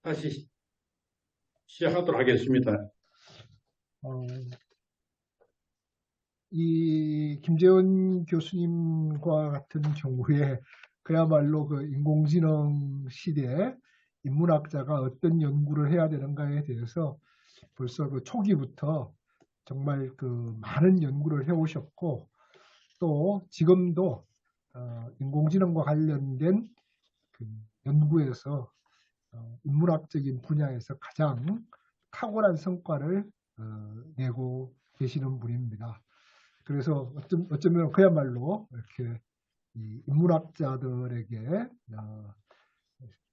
다시 시작하도록 하겠습니다. 어, 이 김재원 교수님과 같은 경우에 그야말로 그 인공지능 시대에 인문학자가 어떤 연구를 해야 되는가에 대해서 벌써 그 초기부터 정말 그 많은 연구를 해오셨고, 또 지금도 인공지능과 관련된 그 연구에서 인문학적인 분야에서 가장 탁월한 성과를 내고 계시는 분입니다. 그래서 어쩌면 그야말로 이렇게 이 인문학자들에게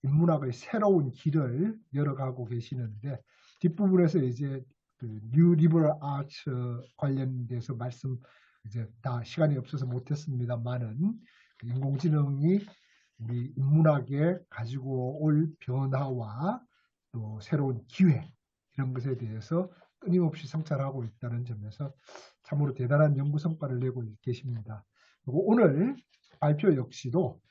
인문학의 새로운 길을 열어가고 계시는데, 뒷부분에서 이제 그 뉴 리버럴 아츠 관련돼서 말씀 이제 다 시간이 없어서 못했습니다만은, 인공지능이 우리 인문학에 가지고 올 변화와 또 새로운 기회, 이런 것에 대해서 끊임없이 성찰하고 있다는 점에서 참으로 대단한 연구 성과를 내고 계십니다. 그리고 오늘 발표 역시도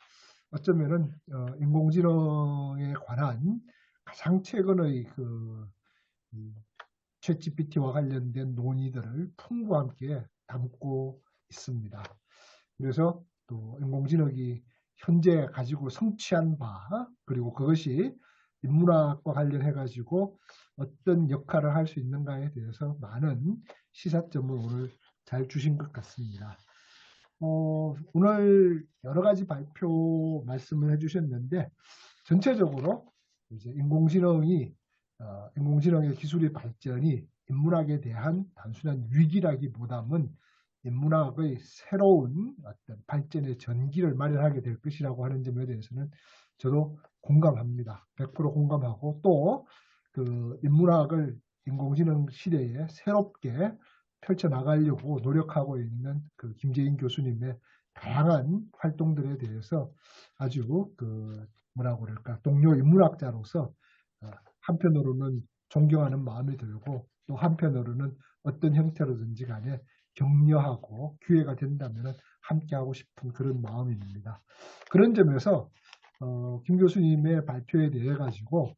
어쩌면은 인공지능에 관한 가장 최근의 챗GPT와 관련된 논의들을 풍부와 함께 담고 있습니다. 그래서 또 인공지능이 현재 가지고 성취한 바, 그리고 그것이 인문학과 관련해 가지고 어떤 역할을 할 수 있는가에 대해서 많은 시사점을 오늘 잘 주신 것 같습니다. 오늘 여러 가지 발표 말씀을 해주셨는데, 전체적으로 이제 인공지능의 기술의 발전이 인문학에 대한 단순한 위기라기보다는 인문학의 새로운 어떤 발전의 전기를 마련하게 될 것이라고 하는 점에 대해서는 저도 공감합니다. 100% 공감하고, 또 그 인문학을 인공지능 시대에 새롭게 펼쳐나가려고 노력하고 있는 그 김재인 교수님의 다양한 활동들에 대해서 아주 뭐라고 그럴까, 동료 인문학자로서 한편으로는 존경하는 마음이 들고, 또 한편으로는 어떤 형태로든지 간에 격려하고 기회가 된다면 함께하고 싶은 그런 마음입니다. 그런 점에서 김 교수님의 발표에 대해 가지고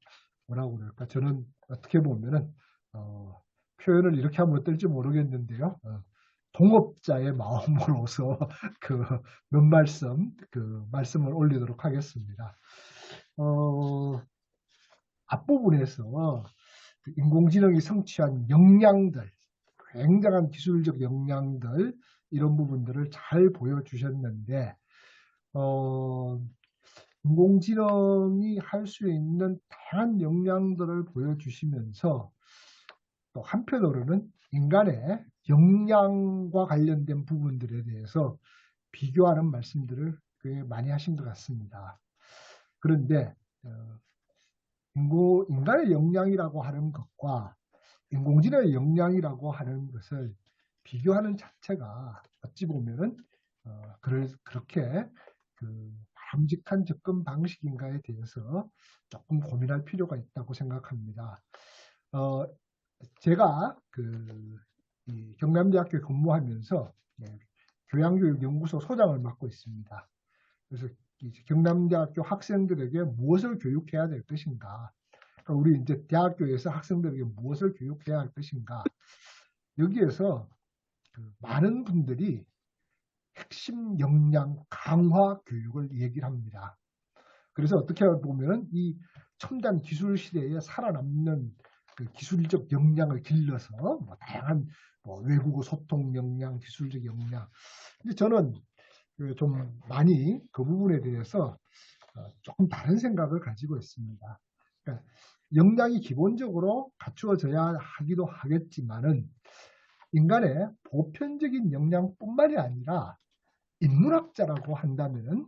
뭐라고 그럴까, 저는 어떻게 보면은 표현을 이렇게 하면 어떨지 모르겠는데요. 동업자의 마음으로서 몇 말씀을 올리도록 하겠습니다. 앞부분에서 인공지능이 성취한 역량들, 굉장한 기술적 역량들, 이런 부분들을 잘 보여주셨는데, 인공지능이 할 수 있는 다양한 역량들을 보여주시면서 또 한편으로는 인간의 역량과 관련된 부분들에 대해서 비교하는 말씀들을 꽤 많이 하신 것 같습니다. 그런데 인간의 역량이라고 하는 것과 인공지능의 역량이라고 하는 것을 비교하는 자체가 어찌 보면은 그렇게 바람직한 접근 방식인가에 대해서 조금 고민할 필요가 있다고 생각합니다. 제가 이 경남대학교에 근무하면서 교양교육연구소 소장을 맡고 있습니다. 그래서 경남대학교 학생들에게 무엇을 교육해야 될 것인가, 그러니까 우리 이제 대학교에서 학생들에게 무엇을 교육해야 할 것인가, 여기에서 많은 분들이 핵심 역량 강화 교육을 얘기를 합니다. 그래서 어떻게 보면 이 첨단 기술 시대에 살아남는 기술적 역량을 길러서 다양한 외국어 소통 역량, 기술적 역량. 근데 저는 좀 많이 그 부분에 대해서 조금 다른 생각을 가지고 있습니다. 그러니까 역량이 기본적으로 갖추어져야 하기도 하겠지만은, 인간의 보편적인 역량뿐만이 아니라 인문학자라고 한다면은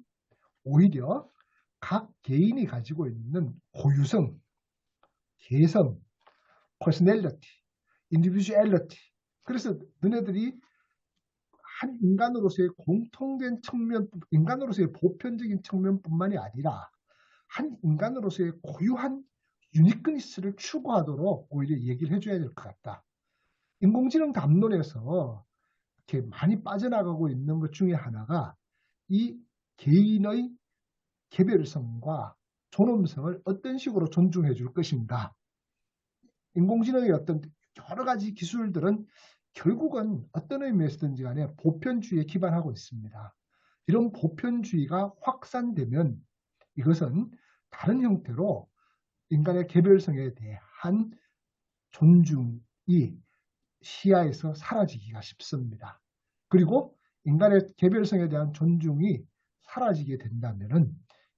오히려 각 개인이 가지고 있는 고유성, 개성, 퍼스널리티, 인디비주얼리티, 그래서 너네들이 한 인간으로서의 공통된 측면, 인간으로서의 보편적인 측면뿐만이 아니라 한 인간으로서의 고유한 유니크니스를 추구하도록 오히려 얘기를 해줘야 될 것 같다. 인공지능 담론에서 이렇게 많이 빠져나가고 있는 것 중에 하나가 이 개인의 개별성과 존엄성을 어떤 식으로 존중해 줄 것인가. 인공지능의 어떤 여러 가지 기술들은 결국은 어떤 의미에서든지 간에 보편주의에 기반하고 있습니다. 이런 보편주의가 확산되면 이것은 다른 형태로 인간의 개별성에 대한 존중이 시야에서 사라지기가 쉽습니다. 그리고 인간의 개별성에 대한 존중이 사라지게 된다면은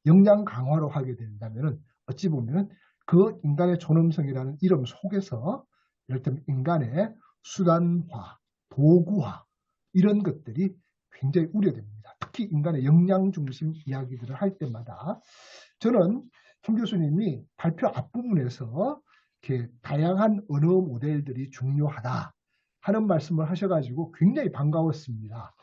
역량 강화로 하게 된다면은 어찌 보면 그 인간의 존엄성이라는 이름 속에서 예를 들면 인간의 수단화, 도구화 이런 것들이 굉장히 우려됩니다. 특히 인간의 역량 중심 이야기들을 할 때마다 저는 김 교수님이 발표 앞부분에서 이렇게 다양한 언어 모델들이 중요하다 하는 말씀을 하셔가지고 굉장히 반가웠습니다.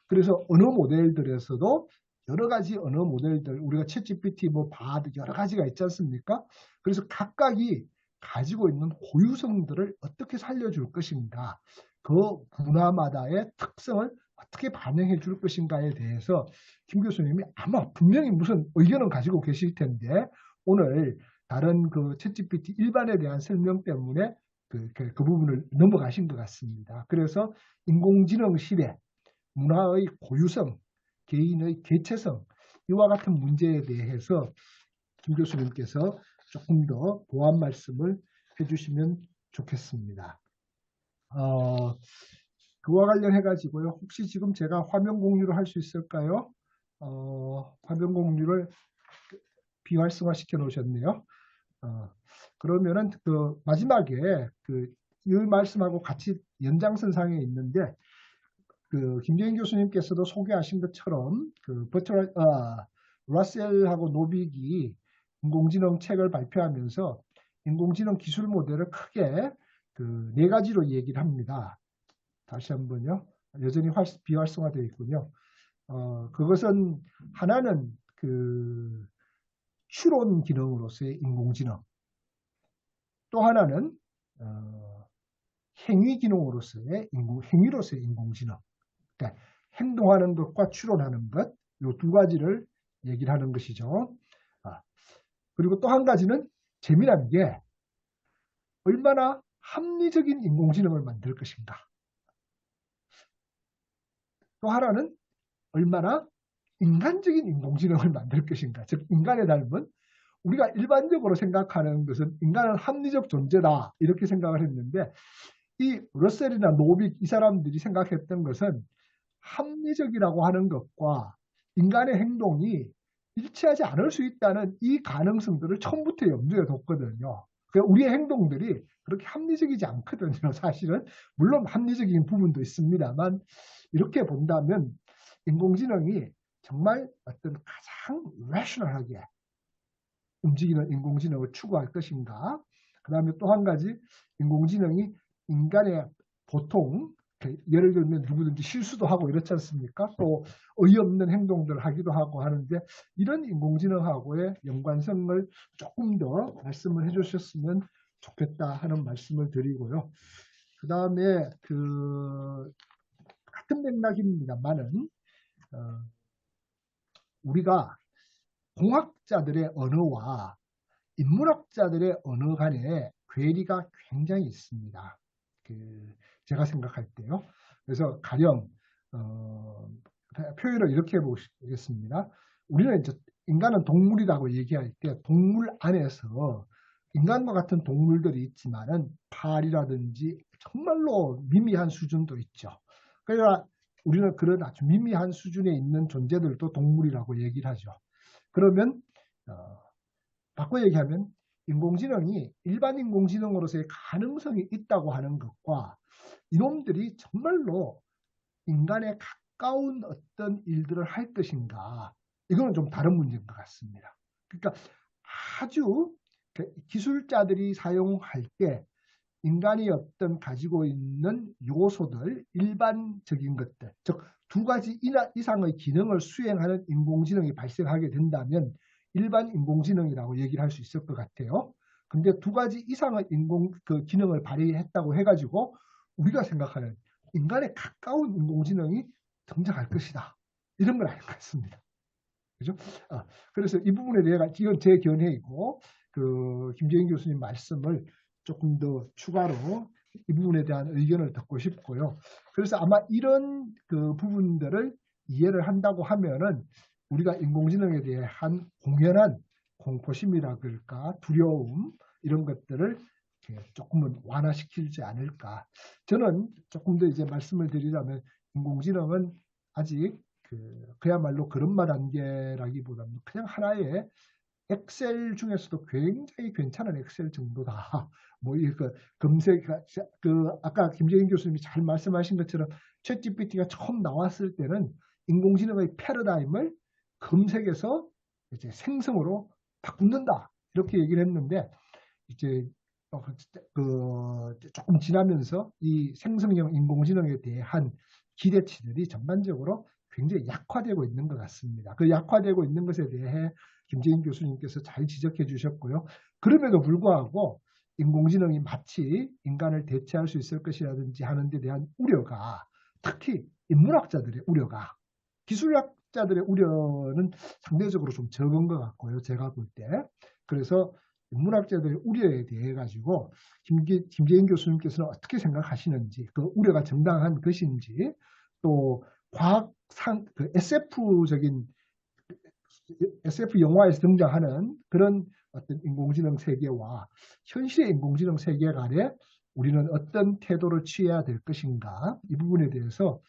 그래서 언어 모델들에서도 여러 가지 언어 모델들, 우리가 챗GPT, 바드 여러 가지가 있지 않습니까? 그래서 각각이 가지고 있는 고유성들을 어떻게 살려줄 것인가, 그 문화마다의 특성을 어떻게 반영해 줄 것인가에 대해서 김 교수님이 아마 분명히 무슨 의견을 가지고 계실 텐데 오늘 다른 그 챗GPT 일반에 대한 설명 때문에 그 부분을 넘어가신 것 같습니다. 그래서 인공지능 시대, 문화의 고유성, 개인의 개체성 이와 같은 문제에 대해서 김 교수님께서 조금 더 보완 말씀을 해주시면 좋겠습니다. 그와 관련해 가지고요. 혹시 지금 제가 화면 공유를 할 수 있을까요? 화면 공유를 비활성화 시켜 놓으셨네요. 그러면은 그 마지막에 이 말씀하고 같이 연장선상에 있는데 그 김재인 교수님께서도 소개하신 것처럼 그 러셀하고 노빅이 인공지능 책을 발표하면서 인공지능 기술 모델을 크게 그 4가지로 얘기를 합니다. 다시 한번요. 여전히 비활성화되어 있군요. 그것은 하나는 그 추론 기능으로서의 인공지능, 또 하나는 행위 기능으로서의 행위로서의 인공지능. 그러니까 행동하는 것과 추론하는 것, 이 2가지를 얘기를 하는 것이죠. 그리고 또 한 가지는 재미난 게 얼마나 합리적인 인공지능을 만들 것인가. 또 하나는 얼마나 인간적인 인공지능을 만들 것인가. 즉 인간에 닮은, 우리가 일반적으로 생각하는 것은 인간은 합리적 존재다 이렇게 생각을 했는데 이 러셀이나 노빅 이 사람들이 생각했던 것은 합리적이라고 하는 것과 인간의 행동이 일치하지 않을 수 있다는 이 가능성들을 처음부터 염두에 뒀거든요. 그러니까 우리의 행동들이 그렇게 합리적이지 않거든요. 사실은 물론 합리적인 부분도 있습니다만 이렇게 본다면 인공지능이 정말 어떤 가장 레셔널하게 움직이는 인공지능을 추구할 것인가. 그 다음에 또 한 가지 인공지능이 인간의 보통 예를 들면 누구든지 실수도 하고 이렇지 않습니까? 또 어이없는 행동들을 하기도 하고 하는데 이런 인공지능하고의 연관성을 조금 더 말씀을 해주셨으면 좋겠다 하는 말씀을 드리고요. 그 다음에 같은 맥락입니다만은 우리가 공학자들의 언어와 인문학자들의 언어 간에 괴리가 굉장히 있습니다. 제가 생각할 때요. 그래서 가령 표현을 이렇게 해보겠습니다. 우리는 이제 인간은 동물이라고 얘기할 때 동물 안에서 인간과 같은 동물들이 있지만은 팔이라든지 정말로 미미한 수준도 있죠. 그러니까 우리는 그런 아주 미미한 수준에 있는 존재들도 동물이라고 얘기를 하죠. 그러면 바꿔 얘기하면 인공지능이 일반 인공지능으로서의 가능성이 있다고 하는 것과 이놈들이 정말로 인간에 가까운 어떤 일들을 할 것인가, 이거는 좀 다른 문제인 것 같습니다. 그러니까 아주 기술자들이 사용할 때 인간이 어떤 가지고 있는 요소들, 일반적인 것들, 즉 2가지 이상의 기능을 수행하는 인공지능이 발생하게 된다면 일반 인공지능이라고 얘기를 할 수 있을 것 같아요. 근데 2가지 이상의 기능을 발휘했다고 해가지고 우리가 생각하는 인간에 가까운 인공지능이 등장할 것이다. 이런 건 아닌 것 같습니다. 그죠? 그래서 이 부분에 대해 이건 제 견해이고 김재인 교수님 말씀을 조금 더 추가로 이 부분에 대한 의견을 듣고 싶고요. 그래서 아마 이런 그 부분들을 이해를 한다고 하면은 우리가 인공지능에 대한 공연한 공포심이라 그럴까 두려움 이런 것들을 조금은 완화시키지 않을까. 저는 조금 더 이제 말씀을 드리자면 인공지능은 아직 그야말로 그런말 단계라기보다는 그냥 하나의 엑셀 중에서도 굉장히 괜찮은 엑셀 정도다. 뭐 이거 검색 아까 김재인 교수님이 잘 말씀하신 것처럼 챗GPT가 처음 나왔을 때는 인공지능의 패러다임을 검색에서 이제 생성으로 바꾼다 이렇게 얘기를 했는데 이제 조금 지나면서 이 생성형 인공지능에 대한 기대치들이 전반적으로 굉장히 약화되고 있는 것 같습니다. 그 약화되고 있는 것에 대해 김재인 교수님께서 잘 지적해 주셨고요. 그럼에도 불구하고 인공지능이 마치 인간을 대체할 수 있을 것이라든지 하는 데 대한 우려가 특히 인문학자들의 우려가 기술학자들의 우려는 상대적으로 좀 적은 것 같고요. 제가 볼 때. 그래서 인문학자들의 우려에 대해 가지고 김재인 교수님께서는 어떻게 생각하시는지 그 우려가 정당한 것인지 또 과학상 SF적인 SF 영화에서 등장하는 그런 어떤 인공지능 세계와 현실의 인공지능 세계 간에 우리는 어떤 태도를 취해야 될 것인가 이 부분에 대해서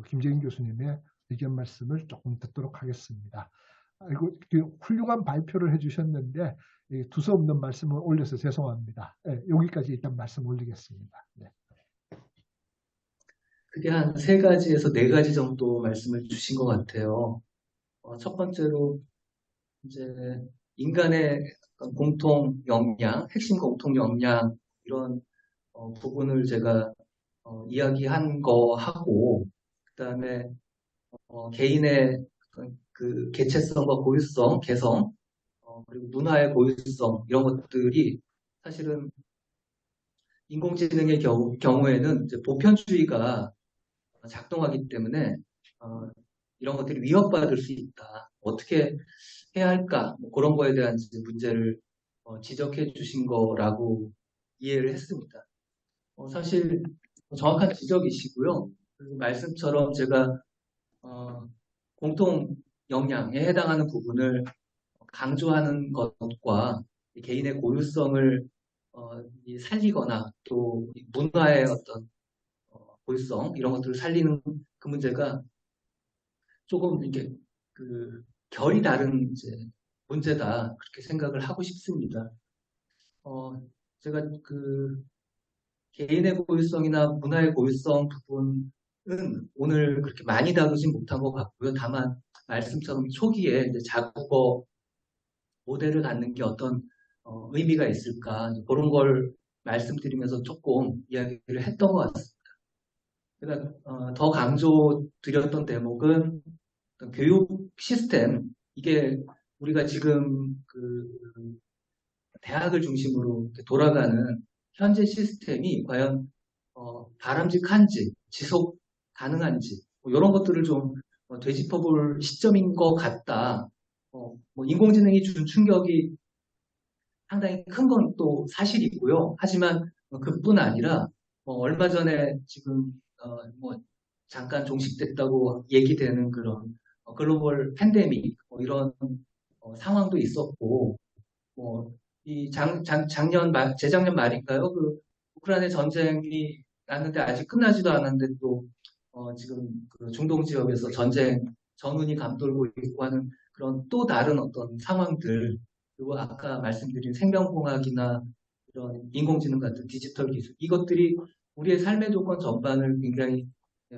김재인 교수님의 의견 말씀을 조금 듣도록 하겠습니다. 아이고, 훌륭한 발표를 해주셨는데 두서없는 말씀을 올려서 죄송합니다. 네, 여기까지 일단 말씀 올리겠습니다. 네. 그게 한 3가지에서 4가지 정도 말씀을 주신 것 같아요. 첫 번째로 이제 인간의 공통 역량, 핵심 공통 역량 이런 부분을 제가 이야기한 거 하고 그다음에 개인의 그 개체성과 고유성, 개성 그리고 문화의 고유성 이런 것들이 사실은 인공지능의 경우에는 이제 보편주의가 작동하기 때문에 이런 것들이 위협받을 수 있다. 어떻게 해야 할까? 뭐 그런 거에 대한 문제를 지적해 주신 거라고 이해를 했습니다. 사실 정확한 지적이시고요. 그리고 말씀처럼 제가 공통 역량에 해당하는 부분을 강조하는 것과 개인의 고유성을 살리거나 또 문화의 어떤 고유성 이런 것들을 살리는 그 문제가 조금 이게 결이 다른 이제 문제다 그렇게 생각을 하고 싶습니다. 제가 개인의 고유성이나 문화의 고유성 부분은 오늘 그렇게 많이 다루진 못한 것 같고요. 다만 말씀처럼 초기에 이제 자국어 모델을 갖는 게 어떤 의미가 있을까 그런 걸 말씀드리면서 조금 이야기를 했던 것 같습니다. 제가 더 강조 드렸던 대목은 교육 시스템 이게 우리가 지금 대학을 중심으로 돌아가는 현재 시스템이 과연 바람직한지 지속 가능한지 이런 것들을 좀 되짚어볼 시점인 것 같다. 뭐 인공지능이 준 충격이 상당히 큰 건 또 사실이고요. 하지만 그뿐 아니라 얼마 전에 지금 뭐 잠깐 종식됐다고 얘기되는 그런 글로벌 팬데믹 이런 상황도 있었고 이 작년 재작년 말인가요? 우크라이나 전쟁이 났는데 아직 끝나지도 않았는데 또 지금 중동 지역에서 전쟁 전운이 감돌고 있고 하는 그런 또 다른 어떤 상황들 그리고 아까 말씀드린 생명공학이나 이런 인공지능 같은 디지털 기술 이것들이 우리의 삶의 조건 전반을 굉장히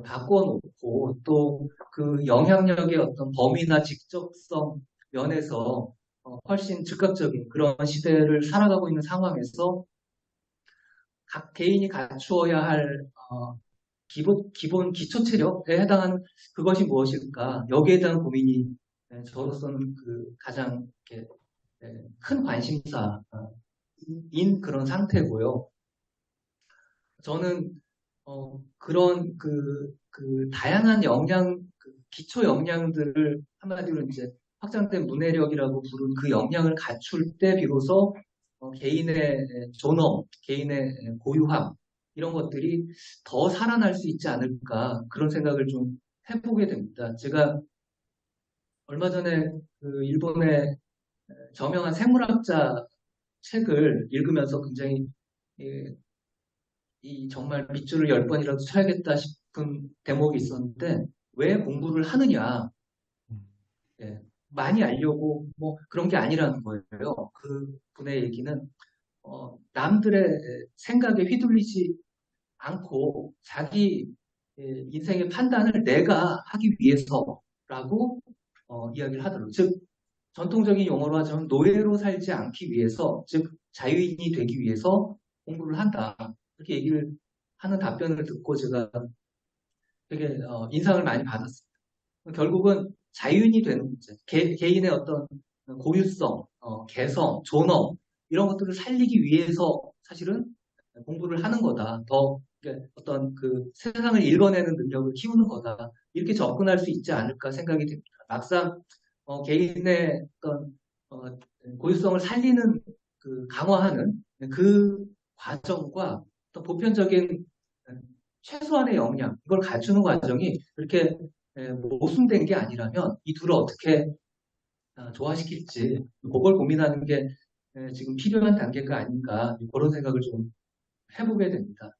바꿔놓고 또 그 영향력의 어떤 범위나 직접성 면에서 훨씬 즉각적인 그런 시대를 살아가고 있는 상황에서 각 개인이 갖추어야 할 기본 기초 체력에 해당하는 그것이 무엇일까 여기에 대한 고민이 저로서는 가장 큰 관심사인 그런 상태고요. 저는 그런 다양한 역량 기초 역량들을 한마디로 이제 확장된 문해력이라고 부른 그 역량을 갖출 때 비로소 개인의 존엄, 개인의 고유함 이런 것들이 더 살아날 수 있지 않을까 그런 생각을 좀 해보게 됩니다. 제가 얼마 전에 그 일본의 저명한 생물학자 책을 읽으면서 굉장히 이 정말 밑줄을 10번이라도 쳐야겠다 싶은 대목이 있었는데 왜 공부를 하느냐 예, 많이 알려고 뭐 그런 게 아니라는 거예요. 그 분의 얘기는 남들의 생각에 휘둘리지 않고 자기 인생의 판단을 내가 하기 위해서라고 이야기를 하더라고요. 즉 전통적인 용어로 하자면 노예로 살지 않기 위해서, 즉 자유인이 되기 위해서 공부를 한다. 이렇게 얘기를 하는 답변을 듣고 제가 되게 인상을 많이 받았습니다. 결국은 자유인이 되는 문제, 개인의 어떤 고유성, 개성, 존엄 이런 것들을 살리기 위해서 사실은 공부를 하는 거다. 더 어떤 그 세상을 읽어내는 능력을 키우는 거다. 이렇게 접근할 수 있지 않을까 생각이 됩니다. 막상 개인의 어떤 고유성을 살리는 그 강화하는 그 과정과 또 보편적인 최소한의 역량 이걸 갖추는 과정이 그렇게 모순된 게 아니라면 이 둘을 어떻게 조화시킬지 그걸 고민하는 게 지금 필요한 단계가 아닌가 그런 생각을 좀 해보게 됩니다.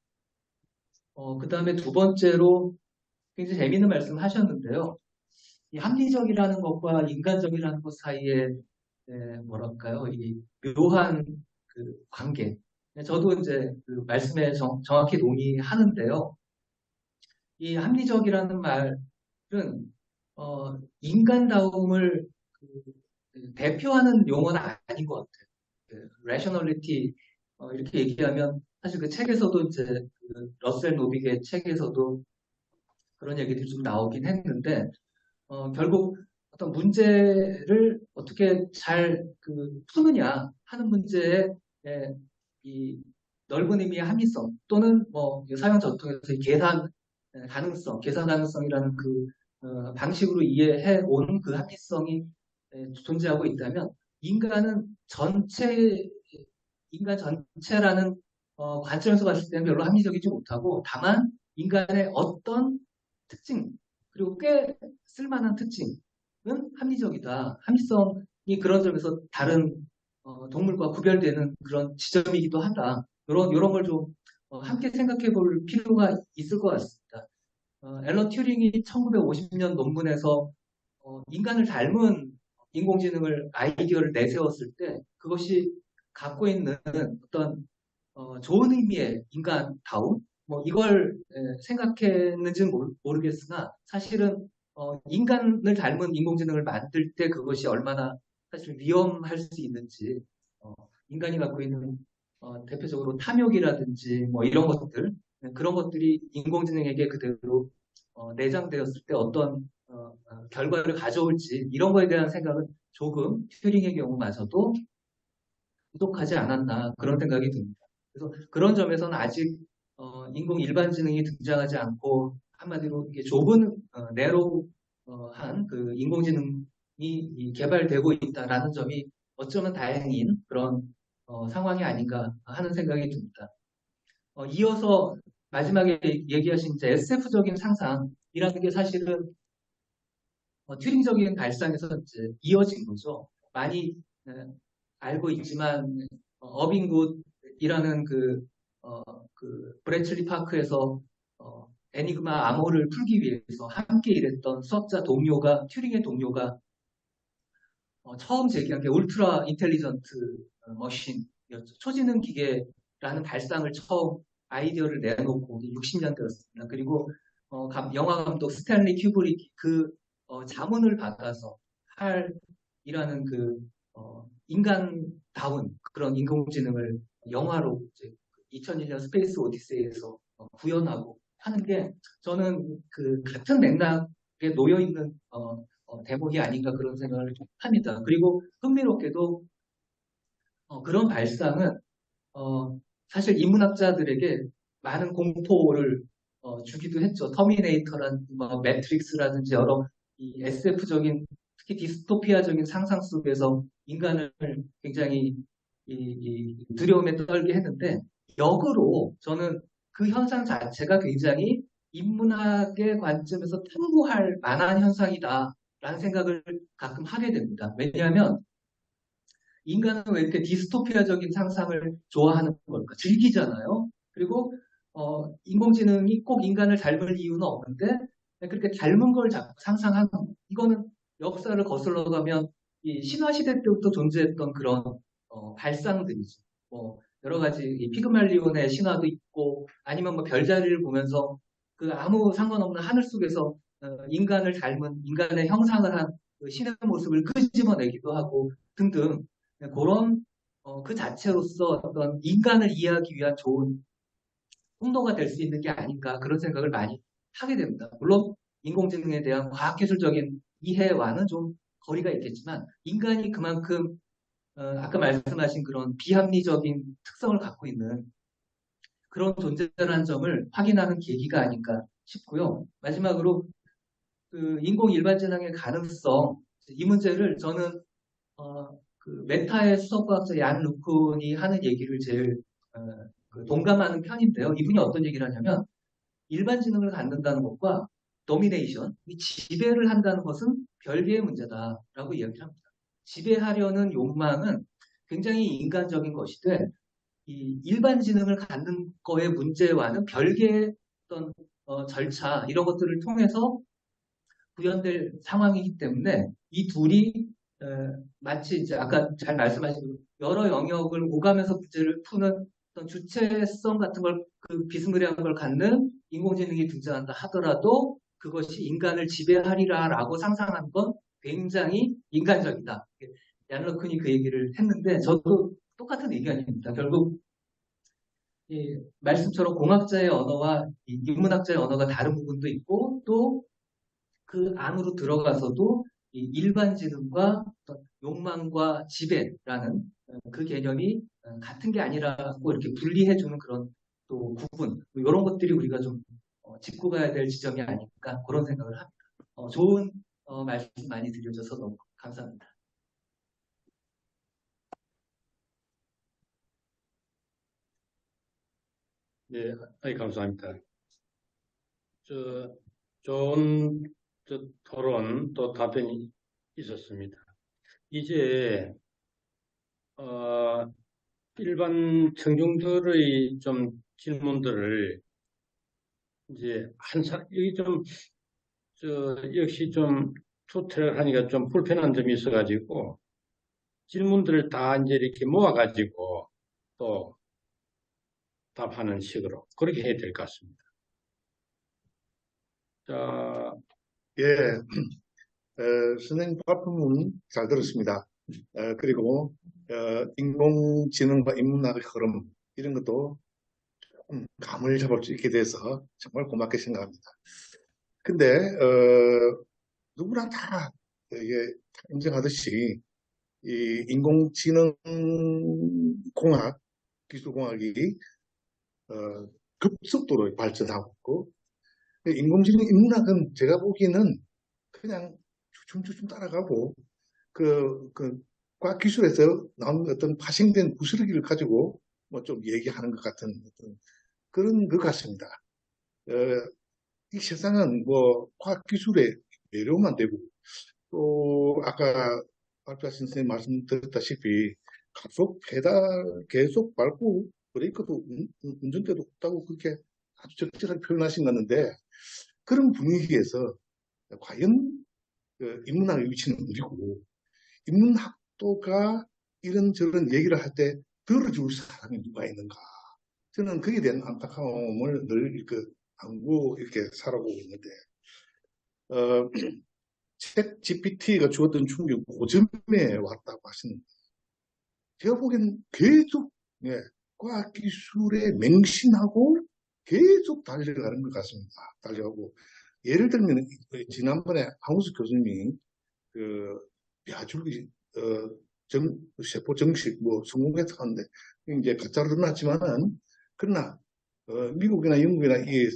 그 다음에 두 번째로 굉장히 재미있는 말씀을 하셨는데요. 이 합리적이라는 것과 인간적이라는 것 사이에 뭐랄까요, 이 묘한 그 관계. 저도 이제 그 말씀에 정확히 동의하는데요. 이 합리적이라는 말은 인간다움을 대표하는 용어는 아닌 것 같아요. rationality 이렇게 얘기하면 사실 그 책에서도 이제 그 러셀 노빅의 책에서도 그런 얘기들이 좀 나오긴 했는데 결국 어떤 문제를 어떻게 잘 푸느냐 하는 문제에 이 넓은 의미의 합리성 또는 뭐 사용 전통에서 계산 가능성이라는 그 방식으로 이해해 오는 그 합리성이 존재하고 있다면 인간 전체라는 관점에서 봤을 때는 별로 합리적이지 못하고 다만 인간의 어떤 특징 그리고 꽤 쓸만한 특징은 합리적이다. 합리성이 그런 점에서 다른 동물과 구별되는 그런 지점이기도 하다. 이런 걸 좀 함께 생각해 볼 필요가 있을 것 같습니다. 앨런 튜링이 1950년 논문에서 인간을 닮은 인공지능을 아이디어를 내세웠을 때 그것이 갖고 있는 어떤 좋은 의미의 인간다움 뭐 이걸 생각했는지는 모르겠으나 사실은 인간을 닮은 인공지능을 만들 때 그것이 얼마나 사실 위험할 수 있는지 인간이 갖고 있는 대표적으로 탐욕이라든지 뭐 이런 것들 그런 것들이 인공지능에게 그대로 내장되었을 때 어떤 결과를 가져올지 이런 거에 대한 생각은 조금 튜링의 경우마저도 부족하지 않았나 그런 생각이 듭니다. 그래서 그런 점에서는 아직 인공 일반지능이 등장하지 않고 한마디로 이게 좁은 내로한 그 인공지능이 개발되고 있다라는 점이 어쩌면 다행인 그런 상황이 아닌가 하는 생각이 듭니다. 이어서 마지막에 얘기하신 이제 SF적인 상상이라는 게 사실은 튜링적인 발상에서 이제 이어진 거죠. 많이 알고 있지만 어빙굿이라는 그 브래틀리 파크에서 애니그마 암호를 풀기 위해서 함께 일했던 수학자 동료가 튜링의 동료가 처음 제기한 게 울트라 인텔리전트 머신이었죠. 초지능 기계라는 발상을 처음 아이디어를 내놓고 60년대였습니다. 그리고 영화 감독 스탠리 큐브릭이 그 자문을 받아서 할이라는 그 인간다운 그런 인공지능을 영화로 이제 2001년 스페이스 오디세이에서 구현하고 하는 게 저는 그 같은 맥락에 놓여 있는 대목이 아닌가 그런 생각을 좀 합니다. 그리고 흥미롭게도 그런 발상은 사실 인문학자들에게 많은 공포를 주기도 했죠. 터미네이터라든지 뭐 매트릭스라든지 여러 이 SF적인 특히 디스토피아적인 상상 속에서 인간을 굉장히 두려움에 떨게 했는데 역으로 저는 그 현상 자체가 굉장히 인문학의 관점에서 탐구할 만한 현상이다라는 생각을 가끔 하게 됩니다. 왜냐하면 인간은 왜 이렇게 디스토피아적인 상상을 좋아하는 걸까? 즐기잖아요. 그리고 인공지능이 꼭 인간을 닮을 이유는 없는데 그렇게 닮은 걸 자꾸 상상하는 거. 이거는 역사를 거슬러 가면 이 신화 시대 때부터 존재했던 그런 발상들이죠. 뭐 여러 가지 이 피그말리온의 신화도 있고 아니면 뭐 별자리를 보면서 그 아무 상관없는 하늘 속에서 인간을 닮은 인간의 형상을 한 그 신의 모습을 끄집어내기도 하고 등등 그런 그 자체로서 어떤 인간을 이해하기 위한 좋은 통로가 될 수 있는 게 아닌가 그런 생각을 많이 하게 됩니다. 물론 인공지능에 대한 과학기술적인 이해와는 좀 거리가 있겠지만 인간이 그만큼 아까 말씀하신 그런 비합리적인 특성을 갖고 있는 그런 존재라는 점을 확인하는 계기가 아닌가 싶고요. 마지막으로 그 인공 일반지능의 가능성 이 문제를 저는 그 메타의 수석과학자 얀 루콘이 하는 얘기를 제일 그 동감하는 편인데요. 이분이 어떤 얘기를 하냐면 일반지능을 갖는다는 것과 도미네이션, 이 지배를 한다는 것은 별개의 문제다라고 이야기를 합니다. 지배하려는 욕망은 굉장히 인간적인 것이되 이 일반지능을 갖는 거의 문제와는 별개의 어떤 절차 이런 것들을 통해서 구현될 상황이기 때문에 이 둘이 마치 이제 아까 잘 말씀하신 여러 영역을 오가면서 문제를 푸는 어떤 주체성 같은 걸 그 비스무리한 걸 갖는 인공지능이 등장한다 하더라도 그것이 인간을 지배하리라라고 상상하는 건 굉장히 인간적이다. 얀 러큰이 그 얘기를 했는데 저도 똑같은 의견입니다. 결국 이 말씀처럼 공학자의 언어와 인문학자의 언어가 다른 부분도 있고 또 그 안으로 들어가서도 이 일반지능과 어떤 욕망과 지배라는 그 개념이 같은 게 아니라고 이렇게 분리해주는 그런 또 구분 이런 것들이 우리가 좀 짚고 가야 될 지점이 아닐까 그런 생각을 합니다. 좋은 말씀 많이 들려줘서 너무 감사합니다. 네, 감사합니다. 좋은 토론 또 답변이 있었습니다. 이제 일반 청중들의 좀 질문들을 이제 여기 좀 역시 좀 투트랙 하니까 좀 불편한 점이 있어가지고 질문들을 다 이제 이렇게 모아가지고 또 답하는 식으로 그렇게 해야 될 것 같습니다. 자, 예, 선생님 발표문 잘 들었습니다. 그리고 인공지능과 인문학의 흐름 이런 것도 조금 감을 잡을 수 있게 돼서 정말 고맙게 생각합니다. 근데 누구나 다 이게 인정하듯이 이 인공지능 공학, 기술공학이 급속도로 발전하고 있고 인공지능 인문학은 제가 보기에는 그냥 주춤주춤 따라가고 그 과학기술에서 나온 어떤 파생된 부스러기를 가지고 뭐 좀 얘기하는 것 같은 어떤 그런 것 같습니다. 이 세상은 뭐 과학기술의 매료만 되고 또 아까 발표하신 선생님 말씀 드렸다시피 가속 페달 계속 밟고 브레이크도 운전대도 없다고 그렇게 아주 적절하게 표현하신 건데 그런 분위기에서 과연 인문학의 위치는 어디고 인문학도가 이런저런 얘기를 할 때 들어줄 사람이 누가 있는가 저는 거기에 대한 안타까움을 늘 안고 이렇게 살아보고 있는데 챗 GPT가 주었던 충격 고점에 왔다고 하시는데 제가 보기에는 계속 과학기술에 맹신하고 계속 달려가는 것 같습니다. 달려가고 예를 들면 지난번에 황우수 교수님이 미아줄기 세포 정식 성공해서 하는데 이제 가짜로 드러났지만은 그러나 미국이나 영국이나 이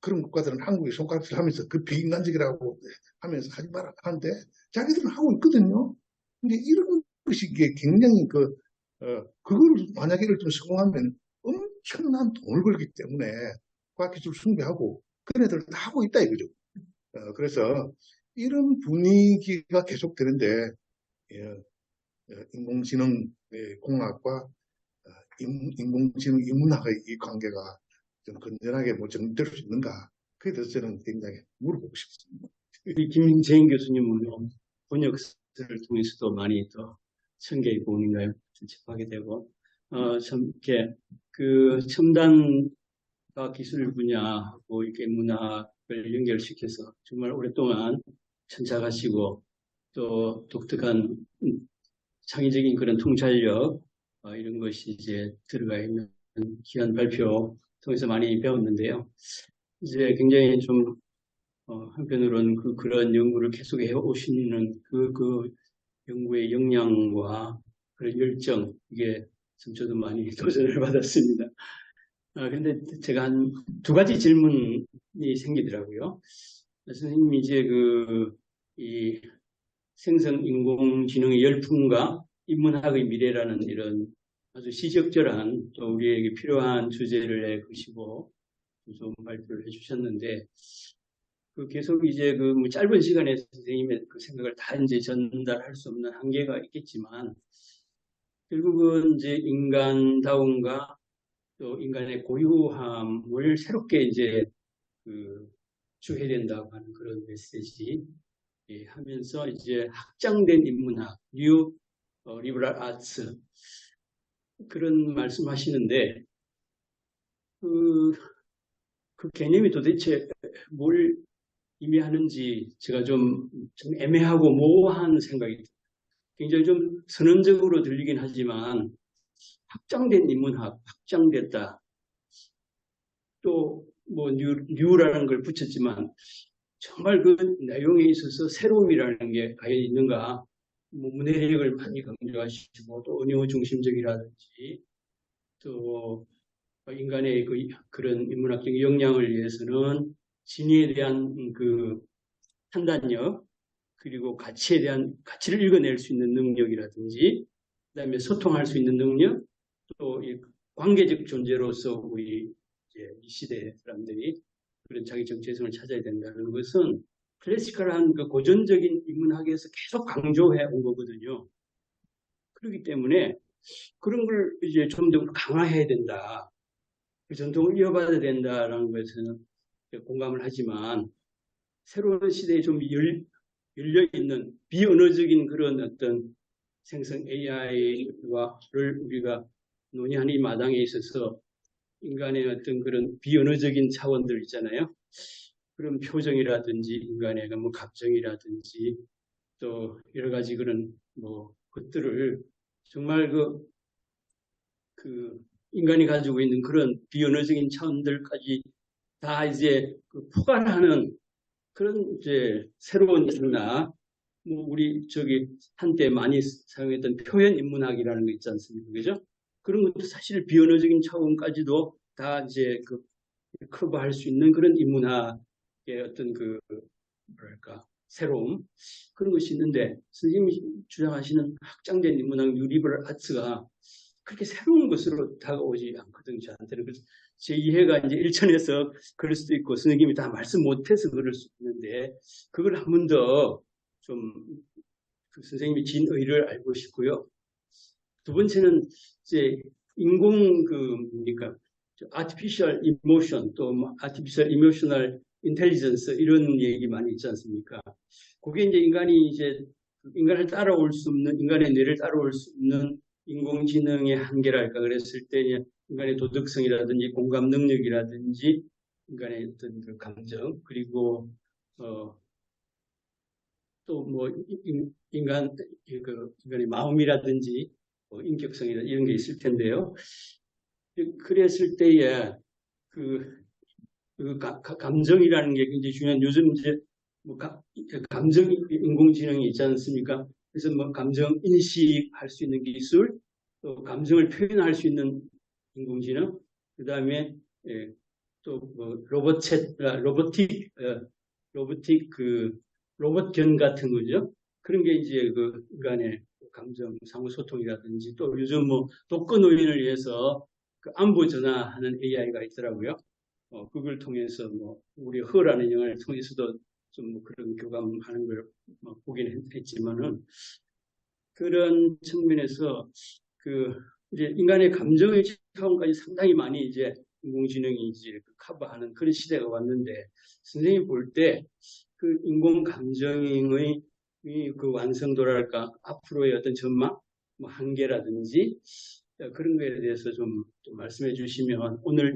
그런 국가들은 한국에 손가락질 하면서 그 비인간적이라고 하면서 하지 마라 하는데 자기들은 하고 있거든요. 근데 이런 것이 이게 굉장히 그걸 만약에 예를 들어 성공하면 엄청난 돈을 벌기 때문에 과학기술 숭배하고 그런 애들 다 하고 있다 이거죠. 그래서 이런 분위기가 계속되는데 인공지능 공학과 인공지능 인문학의 이 관계가 좀 건전하게 뭐 정립될 수 있는가? 그에 대해서 저는 굉장히 물어보고 싶습니다. 우리 김재인 교수님은 번역서를 통해서도 많이 또 천개의 고운인가요? 접하게 되고, 참, 이렇게, 첨단 과학 기술 분야하고 이렇게 문학을 연결시켜서 정말 오랫동안 천착하시고 또 독특한 창의적인 그런 통찰력, 이런 것이 이제 들어가 있는 귀한 발표 통해서 많이 배웠는데요. 이제 굉장히 좀, 한편으로는 그런 연구를 계속해 오시는 그 연구의 역량과 그런 열정, 이게 참 저도 많이 도전을 받았습니다. 그런데 제가 한 두 가지 질문이 생기더라고요. 선생님이 이제 이 생성 인공지능의 열풍과 인문학의 미래라는 이런 아주 시적절한 또 우리에게 필요한 주제를 내거시고 좀 발표를 해주셨는데, 계속 이제 뭐 짧은 시간에 선생님의 그 생각을 다 이제 전달할 수 없는 한계가 있겠지만, 결국은 이제 인간다움과 또 인간의 고유함을 새롭게 이제 주해야 된다고 하는 그런 메시지 하면서 이제 확장된 인문학, 뉴 리버럴 아츠 그런 말씀하시는데 그 개념이 도대체 뭘 의미하는지 제가 좀 애매하고 모호한 생각이 굉장히 좀 선언적으로 들리긴 하지만 확장된 인문학, 확장됐다. 또 뭐 뉴라는 걸 붙였지만 정말 그 내용에 있어서 새로움이라는 게 과연 있는가? 뭐 문해력을 많이 강조하시고 또 은유 중심적이라든지 또 인간의 그런 인문학적 역량을 위해서는 진리에 대한 그 판단력 그리고 가치에 대한 가치를 읽어낼 수 있는 능력이라든지 그다음에 소통할 수 있는 능력 또 이 관계적 존재로서 우리 이제 이 시대 사람들이 그런 자기 정체성을 찾아야 된다는 것은 클래시컬한 그 고전적인 인문학에서 계속 강조해 온 거거든요. 그렇기 때문에 그런 걸 이제 좀 더 강화해야 된다. 그 전통을 이어받아야 된다라는 것에는 공감을 하지만 새로운 시대에 좀 열려있는 비언어적인 그런 어떤 생성 AI를 우리가 논의하는 이 마당에 있어서 인간의 어떤 그런 비언어적인 차원들 있잖아요. 그런 표정이라든지 인간의 뭐 감정이라든지 또 여러 가지 그런 뭐 것들을 정말 그 인간이 가지고 있는 그런 비언어적인 차원들까지 다 이제 포괄하는 그런 이제 새로운 인문학, 뭐 우리 한때 많이 사용했던 표현 인문학이라는 거 있지 않습니까? 그죠? 그런 것도 사실 비언어적인 차원까지도 다 이제 커버할 수 있는 그런 인문학의 어떤 뭐랄까 새로움 그런 것이 있는데 선생님이 주장하시는 확장된 인문학 뉴리버럴 아츠가 그렇게 새로운 것으로 다가오지 않거든요. 저한테는. 그래서 제 이해가 이제 일천해서 그럴 수도 있고 선생님이 다 말씀 못해서 그럴 수도 있는데 그걸 한 번 더 좀 선생님이 진의를 알고 싶고요. 두 번째는 이제 인공 뭡니까 artificial emotion 또 artificial emotional intelligence 이런 얘기 많이 있지 않습니까? 그게 이제 인간을 따라올 수 없는 인간의 뇌를 따라올 수 없는 인공지능의 한계랄까 그랬을 때 인간의 도덕성이라든지 공감 능력이라든지 인간의 어떤 그 감정 그리고 또 뭐 인간의 마음이라든지 인격성이나 이런 게 있을 텐데요. 그랬을 때에 감정이라는 게 굉장히 중요한 요즘 이제 뭐 감정 인공지능이 있지 않습니까? 그래서 뭐 감정 인식할 수 있는 기술, 또 감정을 표현할 수 있는 인공지능, 그 다음에 또 뭐 로보틱 그 로봇견 같은 거죠. 그런 게 이제 그 인간의 감정, 상호 소통이라든지 또 요즘 뭐 독거 노인을 위해서 그 안부 전화하는 AI가 있더라고요. 그걸 통해서 뭐 우리 허라는 영화를 통해서도 좀 뭐 그런 교감하는 걸 보긴 했지만은 그런 측면에서 그 이제 인간의 감정의 차원까지 상당히 많이 이제 인공지능이 이제 커버하는 그런 시대가 왔는데 선생님 볼 때 그 인공 감정의 그 완성도랄까 앞으로의 어떤 전망, 뭐 한계라든지 그런 거에 대해서 좀 말씀해 주시면 오늘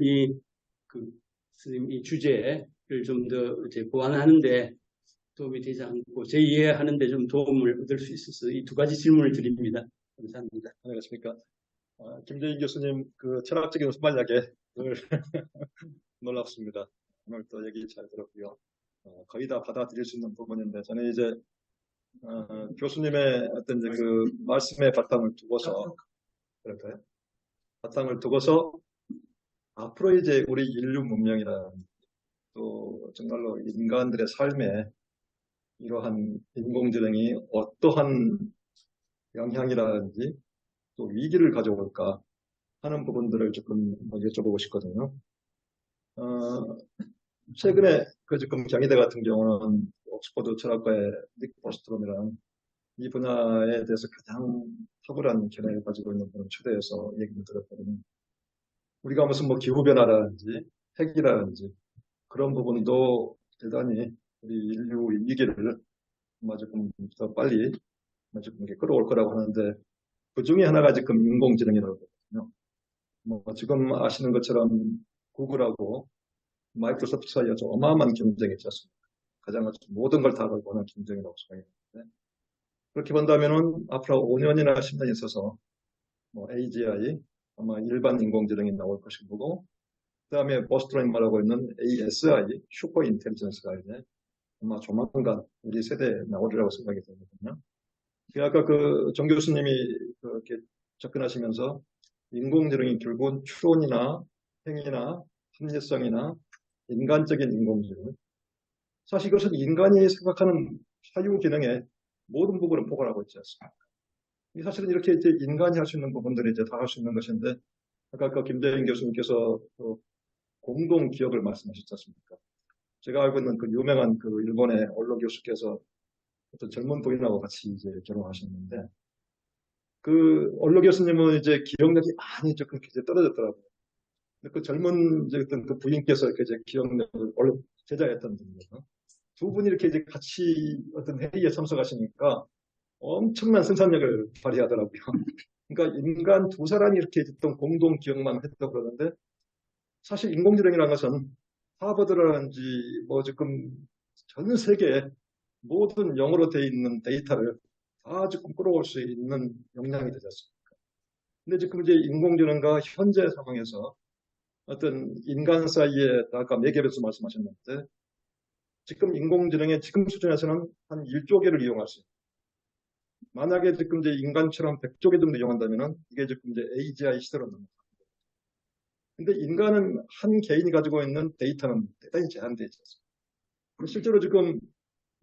그 선생님 이 주제를 좀 더 이제 보완하는데 도움이 되지 않고 제 이해하는데 좀 도움을 얻을 수 있어서 이 두 가지 질문을 드립니다. 감사합니다. 안녕하십니까. 김재인 교수님 그 철학적인 순발력에 늘 놀랍습니다. 오늘 또 얘기 잘 들었고요. 거의 다 받아들일 수 있는 부분인데 저는 이제 교수님의 어떤 이제 그 말씀의 바탕을 두고서 그럴까요? 바탕을 두고서 앞으로 이제 우리 인류 문명이라 또 정말로 인간들의 삶에 이러한 인공지능이 어떠한 영향이라든지 또 위기를 가져올까 하는 부분들을 조금 여쭤보고 싶거든요. 최근에 그 지금 경희대 같은 경우는 옥스퍼드 철학과의 닉 보스트롬이라는 이 분야에 대해서 가장 탁월한 견해를 가지고 있는 분을 초대해서 얘기를 들었거든요. 우리가 무슨 뭐 기후변화라든지 핵이라든지 그런 부분도 대단히 우리 인류 위기를 조금 더 빨리 조금 끌어올 거라고 하는데 그 중에 하나가 지금 인공지능이라고 하거든요. 뭐 지금 아시는 것처럼 구글하고 마이크로소프트 사이에 아주 어마어마한 경쟁이 있지 않습니까? 가장 모든 걸 다 걸고 하는 경쟁이라고 생각하는데 그렇게 본다면은 앞으로 5년이나 10년이 있어서 뭐 AGI 아마 일반 인공지능이 나올 것인 거고 그 다음에 보스트롬이 말하고 있는 ASI 슈퍼 인텔리전스가 이제 아마 조만간 우리 세대에 나오리라고 생각이 되거든요. 아까 그 정 교수님이 그렇게 접근하시면서 인공지능이 결국은 추론이나 행위나 합리성이나 인간적인 인공지능 사실 이것은 인간이 생각하는 사유 기능의 모든 부분을 포괄하고 있지 않습니까? 사실은 이렇게 이제 인간이 할 수 있는 부분들이 이제 다 할 수 있는 것인데 아까 그 김재인 교수님께서 그 공동 기억을 말씀하셨지 않습니까? 제가 알고 있는 그 유명한 그 일본의 언로 교수께서 어떤 젊은 부인하고 같이 이제 결혼하셨는데 그 언로 교수님은 이제 기억력이 많이 조금 이제 떨어졌더라고요. 그 젊은 이제 어떤 그 부인께서 이렇게 이제 기억력을 원래 제자였던 분이에요. 두 분이 이렇게 이제 같이 어떤 회의에 참석하시니까 엄청난 생산력을 발휘하더라고요. 그러니까 인간 두 사람이 이렇게 어떤 공동 기억만 했다고 그러는데 사실 인공지능이라는 것은 하버드라든지 뭐 지금 전 세계 모든 영어로 되어 있는 데이터를 다 지금 끌어올 수 있는 역량이 되지 않습니까? 근데 지금 이제 인공지능과 현재 상황에서 어떤 인간 사이에 아까 매개별수 말씀하셨는데 지금 인공지능의 지금 수준에서는 한 1조 개를 이용할 수 있어요. 만약에 지금 이제 인간처럼 100조 개 정도 이용한다면은 이게 지금 이제 AGI 시대로 넘어갑니다. 근데 인간은 한 개인이 가지고 있는 데이터는 대단히 제한되어 있습니다. 실제로 지금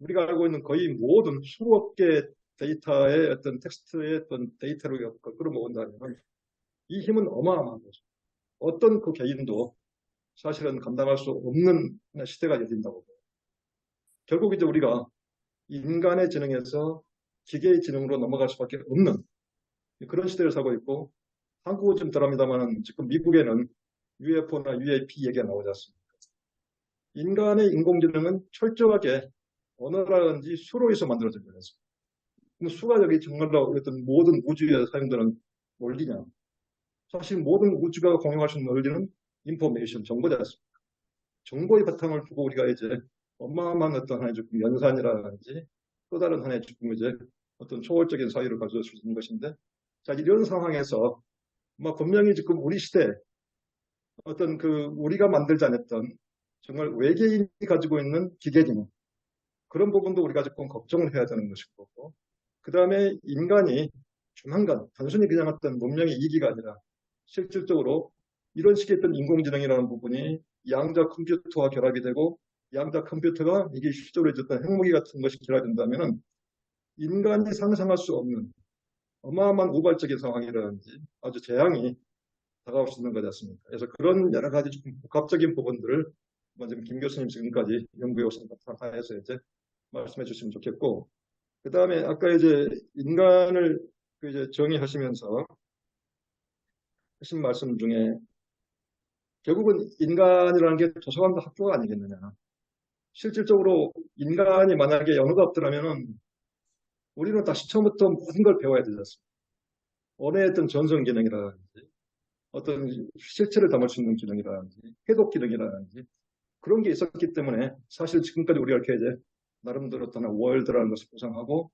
우리가 알고 있는 거의 모든 수억 개 데이터의 어떤 텍스트의 어떤 데이터를 끌어모은다면 이 힘은 어마어마한 거죠. 어떤 그 개인도 사실은 감당할 수 없는 시대가 열린다고 봐요. 결국 이제 우리가 인간의 지능에서 기계의 지능으로 넘어갈 수밖에 없는 그런 시대를 살고 있고 한국은 좀 덜합니다만 지금 미국에는 UFO나 UAP 얘기가 나오지 않습니까? 인간의 인공지능은 철저하게 언어라든지 수로 해서 만들어진 거예요. 그럼 수가 여기 정말로 어떤 모든 우주에 사용되는 원리냐? 사실 모든 우주가 공유할 수 있는 원리는 인포메이션, 정보지 않습니까? 정보의 바탕을 두고 우리가 이제 어마어마한 어떤 하나의 조금 연산이라든지 또 다른 하나의 조금 이제 어떤 초월적인 사유를 가져올 수 있는 것인데 자, 이런 상황에서 분명히 지금 우리 시대 어떤 그 우리가 만들지 않았던 정말 외계인이 가지고 있는 기계기능 그런 부분도 우리가 조금 걱정을 해야 되는 것이고 그 다음에 인간이 조만간 단순히 그냥 어떤 문명의 이기가 아니라 실질적으로 이런 식의 어떤 인공지능이라는 부분이 양자 컴퓨터와 결합이 되고 양자 컴퓨터가 이게 실제로 어떤 핵무기 같은 것이 결합된다면은 인간이 상상할 수 없는 어마어마한 우발적인 상황이라든지 아주 재앙이 다가올 수 있는 거지 않습니까? 그래서 그런 여러 가지 좀 복합적인 부분들을 먼저 김 교수님 지금까지 연구요소를 바탕하여서 이제 말씀해 주시면 좋겠고, 그 다음에 아까 이제 인간을 그 이제 정의하시면서 하신 말씀 중에 결국은 인간이라는 게 도서관과 학교가 아니겠느냐. 실질적으로 인간이 만약에 언어가 없더라면은 우리는 다시 처음부터 모든 걸 배워야 되지 않습니까? 언어의 어떤 전송 기능이라든지 어떤 실체를 담을 수 있는 기능이라든지 해독 기능이라든지 그런 게 있었기 때문에 사실 지금까지 우리가 이렇게 이제 나름대로 어떤 월드라는 것을 구상하고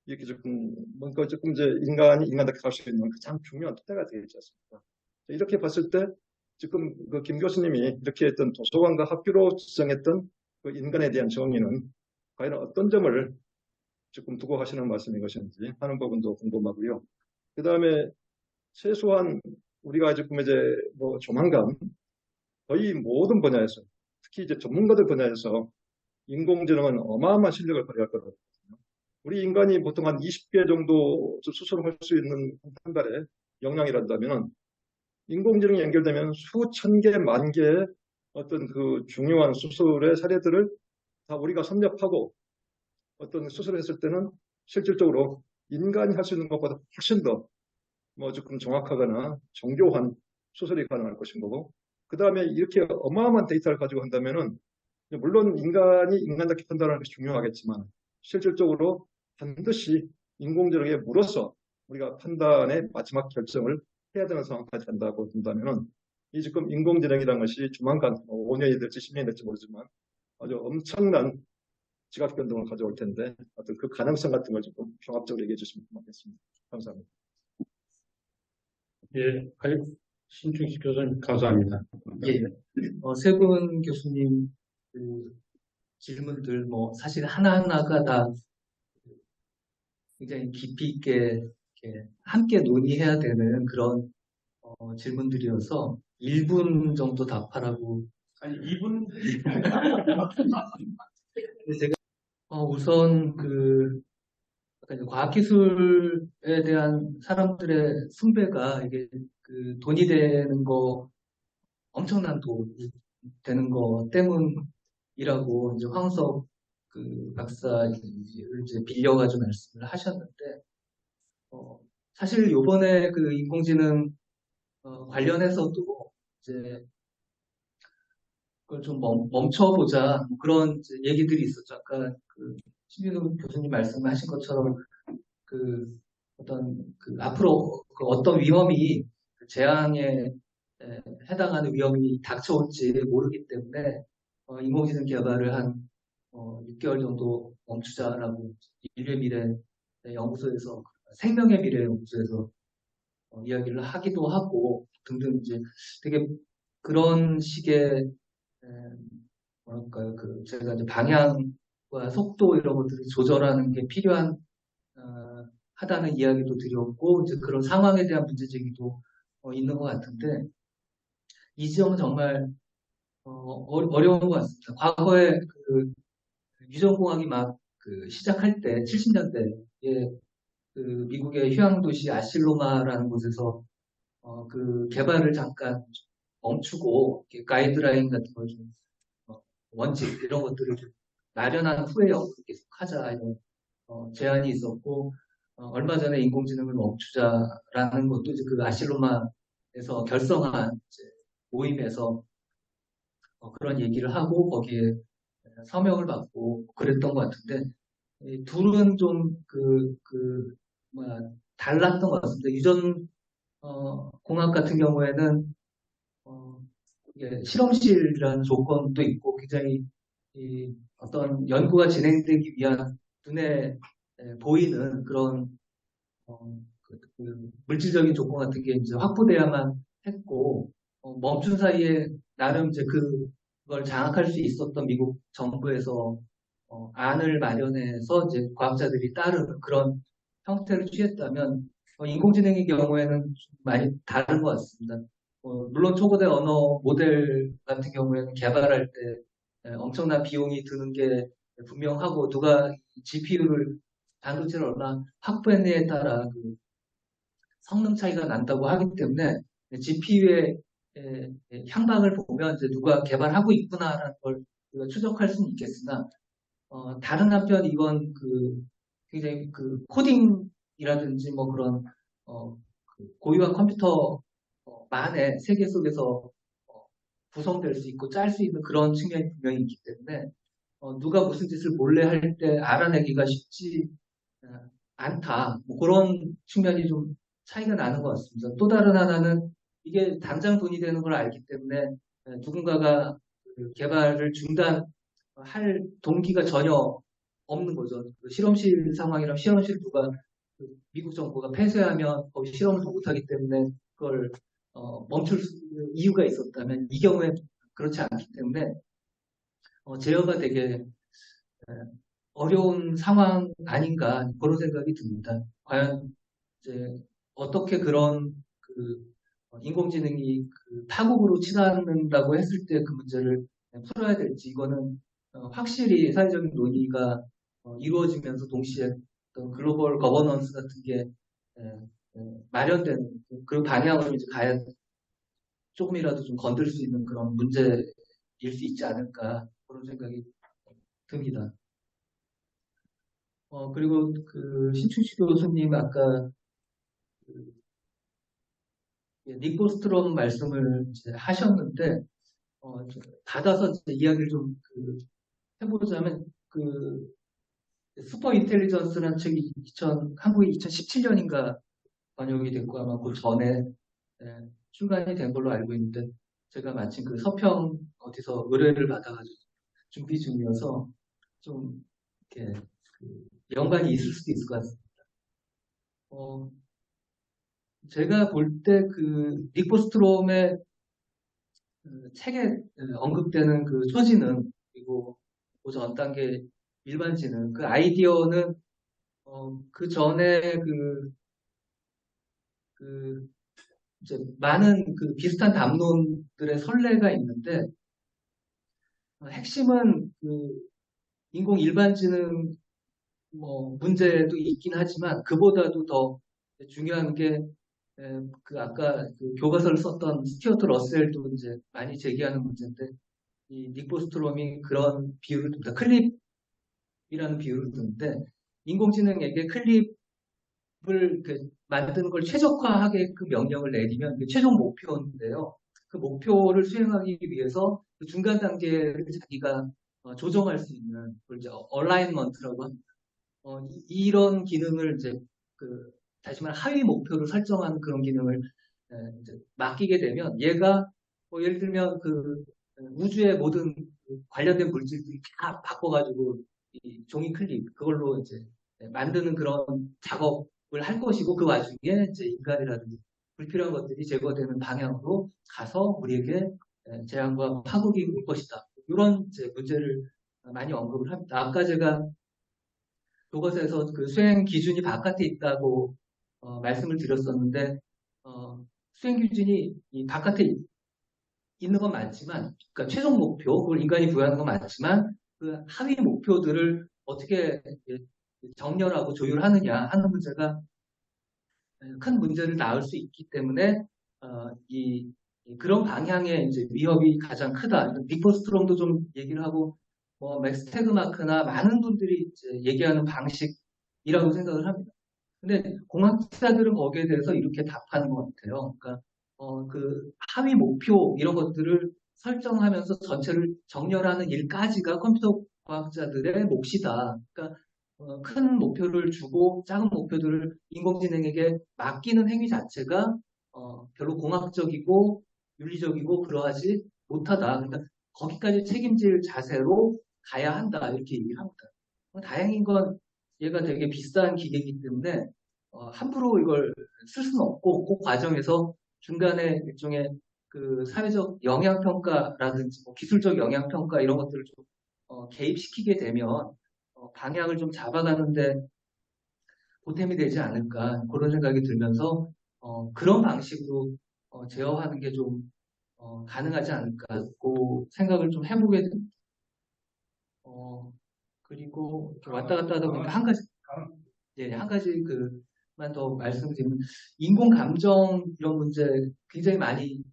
이렇게 조금 뭔가 조금 이제 인간이 인간답게 살 수 있는 가장 중요한 토대가 되어 있지 않습니까? 이렇게 봤을 때 지금 그 김 교수님이 이렇게 했던 도서관과 학교로 지정했던 그 인간에 대한 정의는 과연 어떤 점을 조금 두고 하시는 말씀인 것인지 하는 부분도 궁금하고요. 그 다음에 최소한 우리가 지금 이제 뭐 조만간 거의 모든 분야에서 특히 이제 전문가들 분야에서 인공지능은 어마어마한 실력을 발휘할 거거든요. 우리 인간이 보통 한 20개 정도 수술할 수 있는 한 달에 역량이란다면 인공지능이 연결되면 수천 개, 만 개의 어떤 그 중요한 수술의 사례들을 다 우리가 섭렵하고 어떤 수술을 했을 때는 실질적으로 인간이 할 수 있는 것보다 훨씬 더 뭐 조금 정확하거나 정교한 수술이 가능할 것인 거고, 그 다음에 이렇게 어마어마한 데이터를 가지고 한다면은 물론 인간이 인간답게 판단하는 것이 중요하겠지만 실질적으로 반드시 인공지능에 물어서 우리가 판단의 마지막 결정을 해야 되는 상황까지 간다고 본다면은 이 지금 인공지능이라는 것이 조만간 5년이 될지 10년이 될지 모르지만 아주 엄청난 지각 변동을 가져올 텐데 어떤 그 가능성 같은 걸 조금 종합적으로 얘기해 주시면 고맙겠습니다. 감사합니다. 예, 신충식 교수님 감사합니다. 예, 세 분 교수님 그 질문들 뭐 사실 하나하나가 다 굉장히 깊이 있게 이렇게 함께 논의해야 되는 그런 질문들이어서 1분 정도 답하라고. 아니, 이분 제가 우선 그 약간 과학기술에 대한 사람들의 숭배가 이게 그 돈이 되는 거 엄청난 돈이 되는 거 때문이라고 이제 황우석 그 박사를 이제 빌려가지고 말씀을 하셨는데 사실 요번에 그 인공지능 관련해서도 이제 그걸 좀 멈춰보자 뭐 그런 이제 얘기들이 있었죠. 아까 그 신민우 교수님 말씀하신 것처럼 그 어떤 그 앞으로 그 어떤 위험이 그 재앙에 해당하는 위험이 닥쳐올지 모르기 때문에 인공지능 개발을 한 6개월 정도 멈추자라고 인류의 미래 연구소에서 생명의 미래 연구소에서 이야기를 하기도 하고 등등 이제 되게 그런 식의 뭐랄까요 그 제가 이제 방향과 속도 이런 것들을 조절하는 게 필요한 하다는 이야기도 드렸고 이제 그런 상황에 대한 문제 제기도 있는 것 같은데 이 지점은 정말 어려운 것 같습니다. 과거에 그 유전공학이 막 그 시작할 때 70년대에 그 미국의 휴양 도시 아실로마라는 곳에서 그 개발을 잠깐 멈추고 가이드라인 같은 걸 좀 원칙 이런 것들을 좀 마련한 후에 연구를 계속하자 이런 제안이 있었고 얼마 전에 인공지능을 멈추자라는 것도 이제 그 아실로마에서 결성한 이제 모임에서 그런 얘기를 하고 거기에 서명을 받고 그랬던 것 같은데 이 둘은 좀 달랐던 것 같습니다. 유전 공학 같은 경우에는 실험실이라는 조건도 있고 굉장히 이 어떤 연구가 진행되기 위한 눈에 보이는 그런 물질적인 조건 같은 게 이제 확보돼야만 했고 멈춘 사이에 나름 이제 그걸 장악할 수 있었던 미국 정부에서 안을 마련해서 이제 과학자들이 따르는 그런 형태를 취했다면 인공지능의 경우에는 좀 많이 다른 것 같습니다. 물론 초거대 언어 모델 같은 경우에는 개발할 때 엄청난 비용이 드는 게 분명하고 누가 GPU를 반도체를 얼마나 확보했느냐에 따라 그 성능 차이가 난다고 하기 때문에 GPU의 향방을 보면 이제 누가 개발하고 있구나라는 걸 우리가 추적할 수는 있겠으나 다른 한편 이건 그 굉장히 그 코딩이라든지 뭐 그런 그 고유한 컴퓨터 만의 세계 속에서 구성될 수 있고 짤 수 있는 그런 측면이 분명히 있기 때문에 누가 무슨 짓을 몰래 할 때 알아내기가 쉽지 않다. 뭐 그런 측면이 좀 차이가 나는 것 같습니다. 또 다른 하나는 이게 당장 돈이 되는 걸 알기 때문에 누군가가 그 개발을 중단할 동기가 전혀 없는 거죠. 그 실험실 상황이랑 실험실 누가 그 미국 정부가 폐쇄하면 거기 실험을 더 못하기 때문에 그걸 멈출 이유가 있었다면 이 경우에 그렇지 않기 때문에 제어가 되게 어려운 상황 아닌가 그런 생각이 듭니다. 과연 이제 어떻게 그런 그 인공지능이 그 타국으로 치닫는다고 했을 때 그 문제를 풀어야 될지 이거는 확실히 사회적인 논의가 이루어지면서 동시에 어떤 글로벌 거버넌스 같은 게 마련되는 그 방향으로 이제 가야 조금이라도 좀 건들 수 있는 그런 문제일 수 있지 않을까 그런 생각이 듭니다. 그리고 그 신충식 교수님 아까 그 닉 보스트롬 말씀을 이제 하셨는데 받아서 이제 이야기를 좀 해보자면 그 슈퍼 인텔리전스라는 책이 한국에 2017년인가 번역이 됐고 아마 그 전에 출간이 된 걸로 알고 있는데 제가 마침 그 서평 어디서 의뢰를 받아가지고 준비 중이어서 좀 이렇게 연관이 있을 수도 있을 것 같습니다. 제가 볼 때 그 닉 보스트롬의 책에 언급되는 그 초지능 그리고 그 전 단계 일반지능 그 아이디어는 그 전에 이제 많은 그 비슷한 담론들의 선례가 있는데 핵심은 그 인공 일반지능 뭐 문제도 있긴 하지만 그보다도 더 중요한 게 그 아까 그 교과서를 썼던 스튜어트 러셀도 이제 많이 제기하는 문제인데 이 닉 보스트롬이 그런 비유를 듭니다. 클립이라는 비유를 드는데 인공지능에게 클립을 만드는 걸 최적화하게끔 명령을 내리면 이게 최종 목표인데요. 그 목표를 수행하기 위해서 그 중간 단계를 자기가 조정할 수 있는 걸 이제 얼라인먼트라고 합니다. 이런 기능을 이제 다시 말해 하위 목표를 설정하는 그런 기능을 이제 맡기게 되면 얘가 예를 들면 그 우주의 모든 관련된 물질들이 다 바꿔가지고 이 종이 클립 그걸로 이제 만드는 그런 작업을 할 것이고 그 와중에 이제 인간이라든지 불필요한 것들이 제거되는 방향으로 가서 우리에게 재앙과 파국이 올 것이다. 이런 이제 문제를 많이 언급을 합니다. 아까 제가 교과서에서 그 수행 기준이 바깥에 있다고 말씀을 드렸었는데 수행 기준이 이 바깥에 있는 건 맞지만, 그러니까 최종 목표, 그걸 인간이 부여하는 건 맞지만 그 하위 목표들을 어떻게 정렬하고 조율하느냐 하는 문제가 큰 문제를 낳을 수 있기 때문에 그런 방향의 이제 위협이 가장 크다. 닉 보스트롬도 좀 얘기를 하고 맥스 태그마크나 많은 분들이 이제 얘기하는 방식이라고 생각을 합니다. 근데 공학자들은 거기에 대해서 이렇게 답하는 것 같아요. 그러니까 그 하위 목표 이런 것들을 설정하면서 전체를 정렬하는 일까지가 컴퓨터 과학자들의 몫이다. 그러니까 큰 목표를 주고 작은 목표들을 인공지능에게 맡기는 행위 자체가 별로 공학적이고 윤리적이고 그러하지 못하다. 그러니까 거기까지 책임질 자세로 가야 한다 이렇게 얘기를 합니다. 다행인 건 얘가 되게 비싼 기계이기 때문에 함부로 이걸 쓸 수는 없고 그 과정에서 중간에 일종의 그 사회적 영향평가라든지 기술적 영향평가 이런 것들을 좀 개입시키게 되면 방향을 좀 잡아가는데 보탬이 되지 않을까 그런 생각이 들면서 그런 방식으로 제어하는 게 좀 가능하지 않을까 그 생각을 좀 해보게 됩니다. 그리고 이렇게 왔다 갔다 하다 보니까 한 가지, 예, 한 가지 그만 더 말씀드리면 인공 감정 이런 문제 굉장히 많이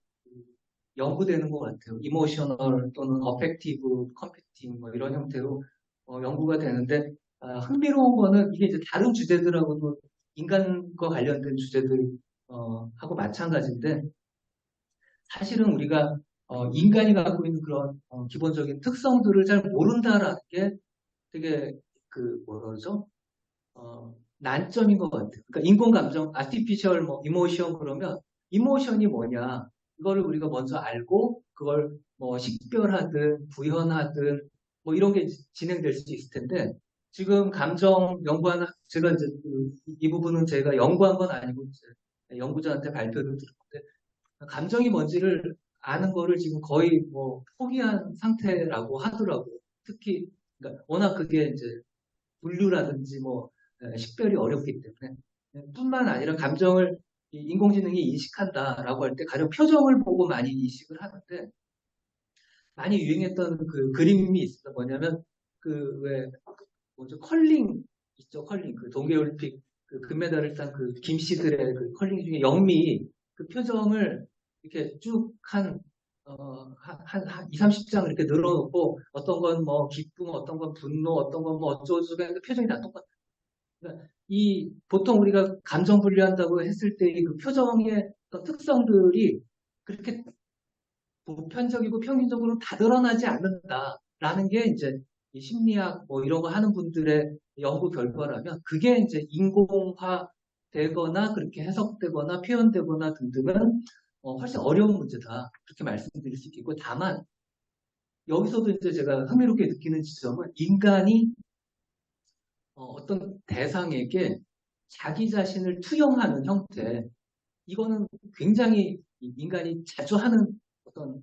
연구되는 것 같아요. 이모셔널 또는 어펙티브 컴퓨팅 뭐 이런 형태로 연구가 되는데 흥미로운 거는 이게 이제 다른 주제들하고도 인간과 관련된 주제들 하고 마찬가지인데 사실은 우리가 인간이 갖고 있는 그런 기본적인 특성들을 잘 모른다라는 게 되게 뭐라 그러죠? 난점인 것 같아요. 그러니까 인공 감정, 아티피셜 뭐 이모션 그러면 이모션이 뭐냐 이거를 우리가 먼저 알고 그걸 뭐 식별하든 구현하든 뭐 이런 게 진행될 수 있을 텐데 지금 감정 연구하는 제가 이제 이 부분은 제가 연구한 건 아니고 이제 연구자한테 발표를 들었는데 감정이 뭔지를 아는 거를 지금 거의 뭐 포기한 상태라고 하더라고요. 특히 그러니까 워낙 그게 이제 분류라든지 뭐 식별이 어렵기 때문에 뿐만 아니라 감정을 인공지능이 인식한다라고 할 때 가령 표정을 보고 많이 인식을 하는데 많이 유행했던 그 그림이 있어요. 뭐냐면 왜 뭐죠 컬링 있죠 컬링 그 동계올림픽 그 금메달을 딴 그 김씨들의 그 컬링 중에 영미 그 표정을 이렇게 쭉한 한 2, 30장 이렇게 늘어놓고 어떤 건 뭐 기쁨, 어떤 건 분노, 어떤 건 뭐 어쩌고저쩌고 했는데 표정이 다 똑같아요. 그러니까 이 보통 우리가 감정 분류한다고 했을 때 그 표정의 어떤 특성들이 그렇게 보편적이고 평균적으로 다 드러나지 않는다라는 게 이제 이 심리학 뭐 이런 거 하는 분들의 연구 결과라면 그게 이제 인공화 되거나 그렇게 해석되거나 표현되거나 등등은 훨씬 어려운 문제다. 그렇게 말씀드릴 수 있겠고 다만 여기서도 이제 제가 흥미롭게 느끼는 지점은 인간이 어떤 대상에게 자기 자신을 투영하는 형태 이거는 굉장히 인간이 자주 하는 어떤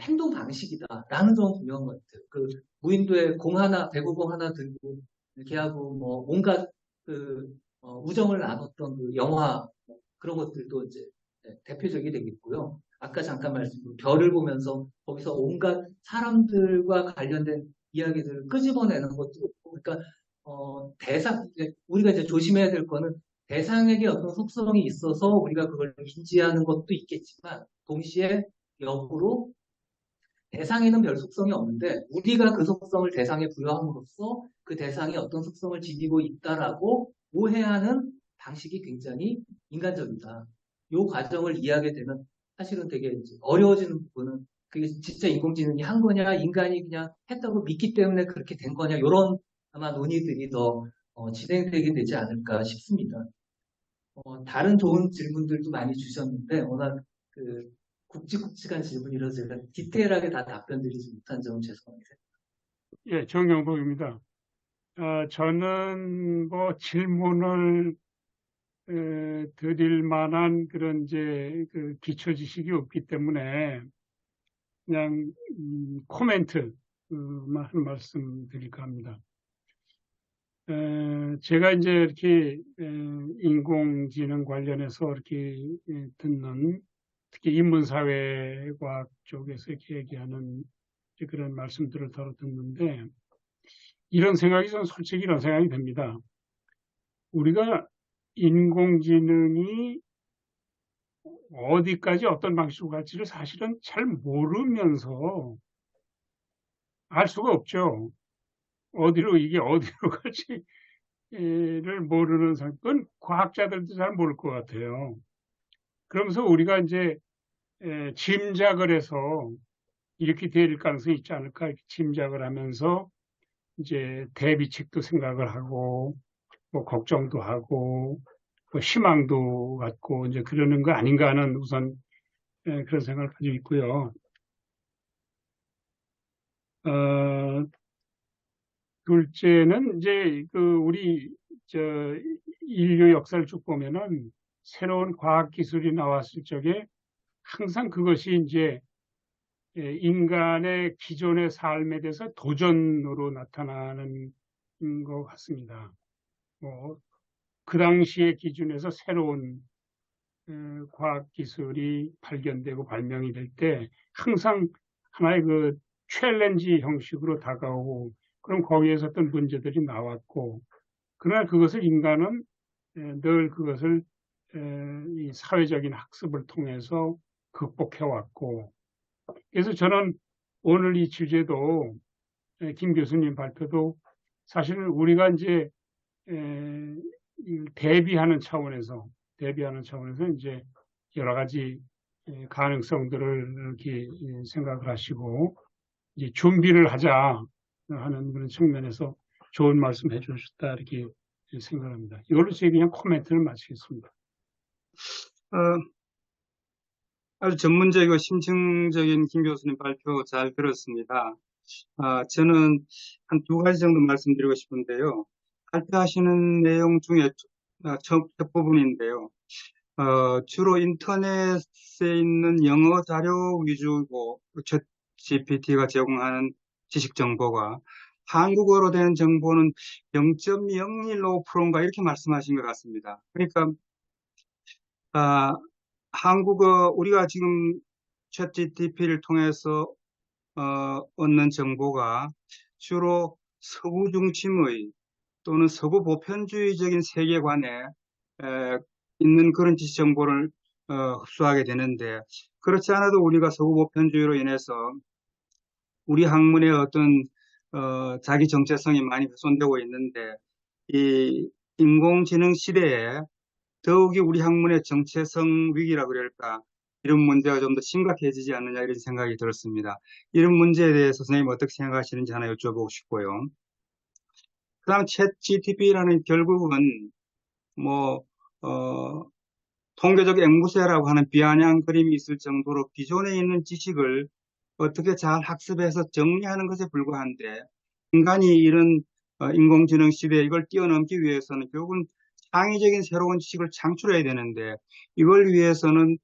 행동 방식이다라는 점은 분명한 것 같아요. 그 무인도에 공 하나, 배구공 하나 들고 걔하고 뭐 온갖 우정을 나눴던 그 영화 뭐 그런 것들도 이제 대표적이 되겠고요. 아까 잠깐 말씀드린 별을 보면서 거기서 온갖 사람들과 관련된 이야기들을 끄집어내는 것도 있고, 그러니까 우리가 이제 조심해야 될 거는 대상에게 어떤 속성이 있어서 우리가 그걸 인지하는 것도 있겠지만 동시에 역으로 대상에는 별 속성이 없는데 우리가 그 속성을 대상에 부여함으로써 그 대상이 어떤 속성을 지니고 있다라고 오해하는 방식이 굉장히 인간적이다. 이 과정을 이해하게 되면 사실은 되게 이제 어려워지는 부분은 그게 진짜 인공지능이 한 거냐 인간이 그냥 했다고 믿기 때문에 그렇게 된 거냐 이런 아마 논의들이 더 진행되게 되지 않을까 싶습니다. 다른 좋은 질문들도 많이 주셨는데 워낙 굵직굵직한 질문이라서 제가 디테일하게 다 답변 드리지 못한 점은 죄송합니다. 예, 정영복입니다. 저는 뭐 질문을 드릴 만한 그런 이제 그 기초 지식이 없기 때문에 그냥 코멘트만 한 말씀 드릴까 합니다. 제가 이제 이렇게 인공지능 관련해서 이렇게 듣는 특히 인문사회과학 쪽에서 이렇게 얘기하는 그런 말씀들을 들어 듣는데 저는 솔직히 이런 생각이 듭니다. 우리가 인공지능이 어디까지 어떤 방식으로 갈지를 사실은 잘 모르면서 알 수가 없죠. 이게 어디로 갈지를 모르는 상황은 과학자들도 잘 모를 것 같아요. 그러면서 우리가 이제 짐작을 해서 이렇게 될 가능성이 있지 않을까 이렇게 짐작을 하면서 이제 대비책도 생각을 하고 뭐 걱정도 하고 뭐 희망도 갖고 이제 그러는 거 아닌가 하는 우선 그런 생각을 가지고 있고요. 둘째는 이제 우리 인류 역사를 쭉 보면은 새로운 과학 기술이 나왔을 적에 항상 그것이 이제 인간의 기존의 삶에 대해서 도전으로 나타나는 것 같습니다. 그 당시의 기준에서 새로운 과학 기술이 발견되고 발명이 될 때 항상 하나의 그 챌린지 형식으로 다가오고 그럼 거기에서 어떤 문제들이 나왔고 그러나 그것을 인간은 늘 그것을 이 사회적인 학습을 통해서 극복해 왔고 그래서 저는 오늘 이 주제도 김 교수님 발표도 사실은 우리가 이제 대비하는 차원에서 이제 여러 가지 가능성들을 이렇게 생각을 하시고 이제 준비를 하자 하는 그런 측면에서 좋은 말씀 해주셨다 이렇게 생각합니다. 이걸로 제 그냥 코멘트를 마치겠습니다. 아주 전문적이고 심층적인 김 교수님 발표 잘 들었습니다. 저는 한 두 가지 정도 말씀드리고 싶은데요. 발표하시는 내용 중에 첫 부분인데요. 주로 인터넷에 있는 영어 자료 위주고 챗 GPT가 제공하는 지식 정보가 한국어로 된 정보는 0.015%인가 이렇게 말씀하신 것 같습니다. 그러니까 한국어 우리가 지금 챗 GPT를 통해서 얻는 정보가 주로 서구 중심의 또는 서구 보편주의적인 세계관에 있는 그런 지식 정보를 흡수하게 되는데 그렇지 않아도 우리가 서구 보편주의로 인해서 우리 학문의 어떤 자기 정체성이 많이 훼손되고 있는데 이 인공지능 시대에 더욱이 우리 학문의 정체성 위기라 그럴까 이런 문제가 좀 더 심각해지지 않느냐 이런 생각이 들었습니다. 이런 문제에 대해서 선생님 어떻게 생각하시는지 하나 여쭤보고 싶고요. 그 다음 챗 GTP라는 결국은 통계적 앵무새라고 하는 비아냥 그림이 있을 정도로 기존에 있는 지식을 어떻게 잘 학습해서 정리하는 것에 불과한데 인간이 이런 인공지능 시대에 이걸 뛰어넘기 위해서는 결국은 창의적인 새로운 지식을 창출해야 되는데 이걸 위해서는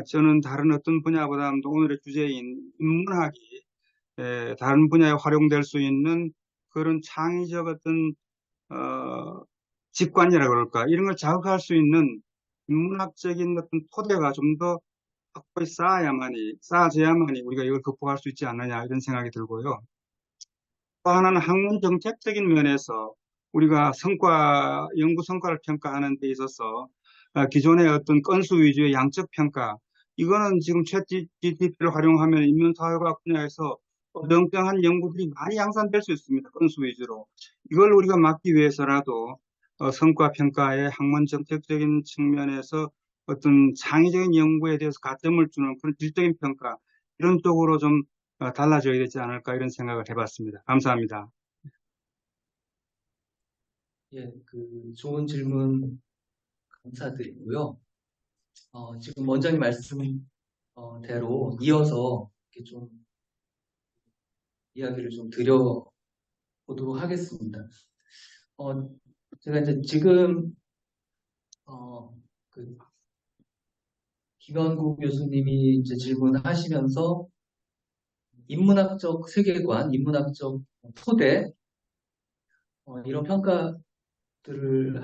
저는 다른 어떤 분야보다도 오늘의 주제인 인문학이 다른 분야에 활용될 수 있는 그런 창의적 어떤 직관이라 그럴까 이런 걸 자극할 수 있는 인문학적인 어떤 토대가 좀 더 확고히 쌓아져야만이 우리가 이걸 극복할 수 있지 않느냐 이런 생각이 들고요. 또 하나는 학문 정책적인 면에서 우리가 연구 성과를 평가하는 데 있어서 기존의 어떤 건수 위주의 양적 평가 이거는 지금 챗 GPT를 활용하면 인문사회과학 분야에서 어정쩡한 연구들이 많이 양산될 수 있습니다. 건수 위주로. 이걸 우리가 막기 위해서라도 성과 평가의 학문 정책적인 측면에서 어떤 창의적인 연구에 대해서 가점을 주는 그런 질적인 평가 이런 쪽으로 좀 달라져야 되지 않을까 이런 생각을 해봤습니다. 감사합니다. 예, 좋은 질문 감사드리고요. 지금 원장님 말씀대로 이어서 이렇게 좀 이야기를 좀 드려보도록 하겠습니다. 제가 이제 지금 김현구 교수님이 이제 질문하시면서 인문학적 세계관, 인문학적 토대 이런 평가들을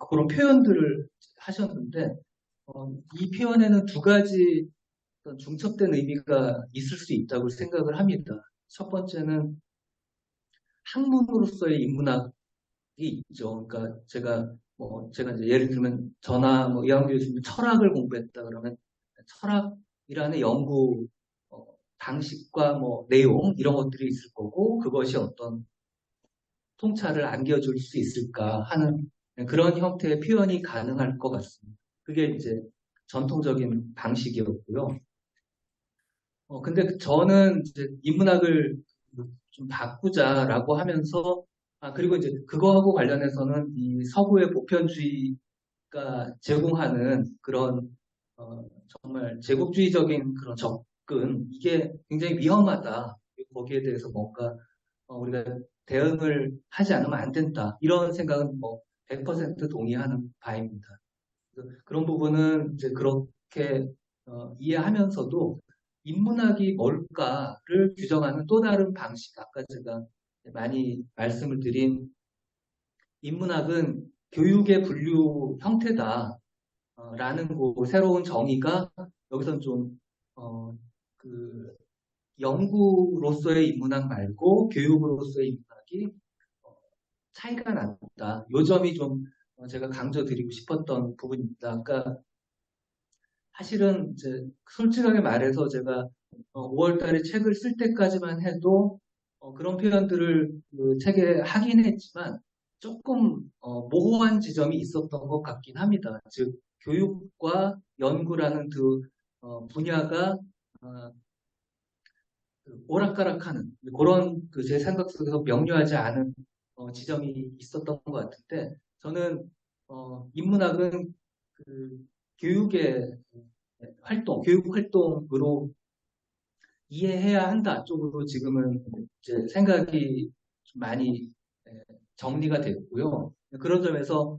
그런 표현들을 하셨는데 이 표현에는 두 가지 어떤 중첩된 의미가 있을 수 있다고 생각을 합니다. 첫 번째는 학문으로서의 인문학이 있죠. 그러니까 제가 이제 예를 들면 저나 이한규 교수님 철학을 공부했다 그러면 철학이라는 연구 방식과 내용 이런 것들이 있을 거고 그것이 어떤 통찰을 안겨줄 수 있을까 하는 그런 형태의 표현이 가능할 것 같습니다. 그게 이제 전통적인 방식이었고요. 근데 저는 이제 인문학을 좀 바꾸자라고 하면서 그리고 이제 그거하고 관련해서는 이 서구의 보편주의가 제공하는 그런 정말 제국주의적인 그런 접근 이게 굉장히 위험하다. 거기에 대해서 뭔가 우리가 대응을 하지 않으면 안 된다. 이런 생각은 100% 동의하는 바입니다. 그런 부분은 이제 그렇게 이해하면서도 인문학이 뭘까를 규정하는 또 다른 방식, 아까 제가 많이 말씀을 드린 인문학은 교육의 분류 형태다. 라는 그 새로운 정의가 여기선 좀, 그, 연구로서의 인문학 말고 교육으로서의 인문학이 차이가 난다. 요 점이 좀 제가 강조드리고 싶었던 부분입니다. 그러니까 사실은 이제 솔직하게 말해서 제가 5월 달에 책을 쓸 때까지만 해도 그런 표현들을 그 책에 하긴 했지만 조금 모호한 지점이 있었던 것 같긴 합니다. 즉 교육과 연구라는 그 분야가 그 오락가락하는 그런 그 제 생각 속에서 명료하지 않은 지점이 있었던 것 같은데 저는 인문학은 그 교육의 활동, 교육 활동으로 이해해야 한다 쪽으로 지금은 이제 생각이 좀 많이 정리가 됐고요. 그런 점에서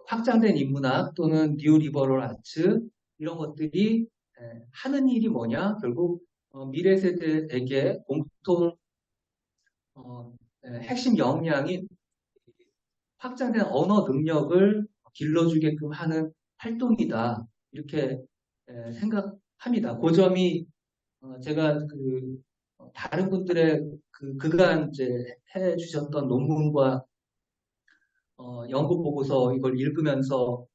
확장된 인문학 또는 뉴리버럴 아츠 이런 것들이 하는 일이 뭐냐? 결국 미래 세대에게 공통 핵심 역량인 확장된 언어 능력을 길러주게끔 하는 활동이다. 이렇게 생각합니다. 그 점이 제가 그 다른 분들의 그간 이제 해주셨던 논문과 연구 보고서 이걸 읽으면서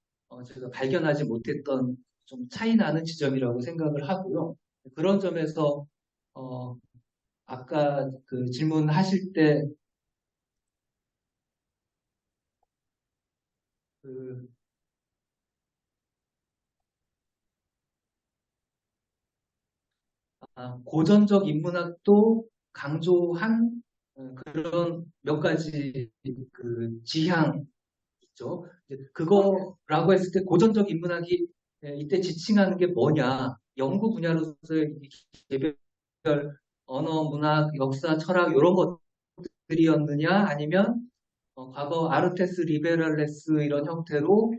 제가 발견하지 못했던 좀 차이 나는 지점이라고 생각을 하고요. 그런 점에서 아까 그 질문하실 때 그 고전적 인문학도 강조한 그런 몇 가지 그 지향 있죠. 그거라고 했을 때 고전적 인문학이 이때 지칭하는 게 뭐냐? 연구 분야로서의 개별 언어, 문학, 역사, 철학 이런 것들이었느냐? 아니면 과거 아르테스 리베랄레스 이런 형태로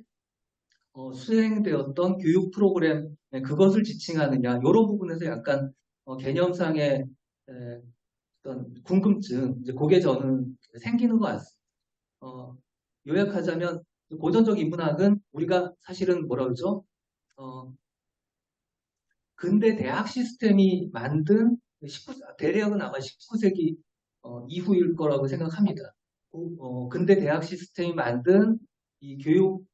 수행되었던 교육 프로그램 그것을 지칭하느냐? 이런 부분에서 약간 개념상의 어떤 궁금증, 이제 그게 저는 생기는 것 같습니다. 요약하자면 고전적 인문학은 우리가 사실은 뭐라 그러죠? 근대 대학 시스템이 만든 대략은 아마 19세기 이후일 거라고 생각합니다. 근대 대학 시스템이 만든 이 교육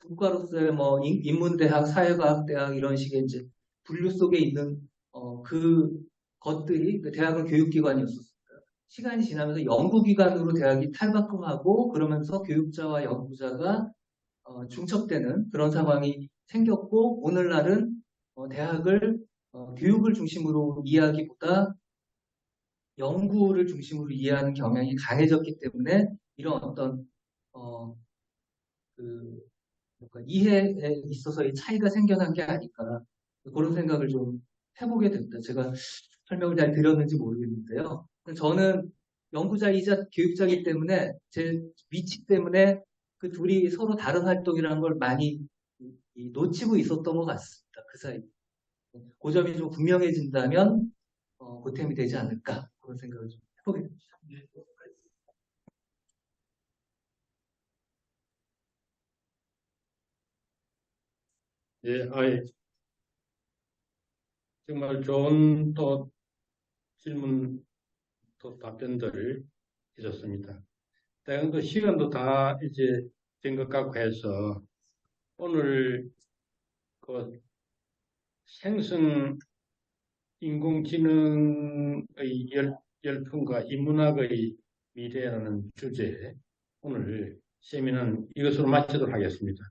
국가로서의 뭐 인문대학, 사회과학대학 이런 식의 이제 분류 속에 있는 그 것들이 그 대학은 교육기관이었었습니다. 시간이 지나면서 연구기관으로 대학이 탈바꿈하고 그러면서 교육자와 연구자가 중첩되는 그런 상황이 생겼고 오늘날은 대학을 교육을 중심으로 이해하기보다 연구를 중심으로 이해하는 경향이 강해졌기 때문에 이런 어떤 그 이해에 있어서의 차이가 생겨난 게 아닐까 그런 생각을 좀 해보게 됩니다. 제가 설명을 잘 드렸는지 모르겠는데요. 저는 연구자이자 교육자이기 때문에 제 위치 때문에 그 둘이 서로 다른 활동이라는 걸 많이 놓치고 있었던 것 같습니다. 그 사이. 그 점이 좀 분명해진다면 보탬이 되지 않을까 그런 생각을 좀 해보게 됩니다. 예, 정말 좋은 또 질문 또 답변들 있었습니다. 그 시간도 다 이제 된 것 같고 해서 오늘 그 생성 인공지능의 열풍과 인문학의 미래라는 주제 오늘 세미나는 이것으로 마치도록 하겠습니다.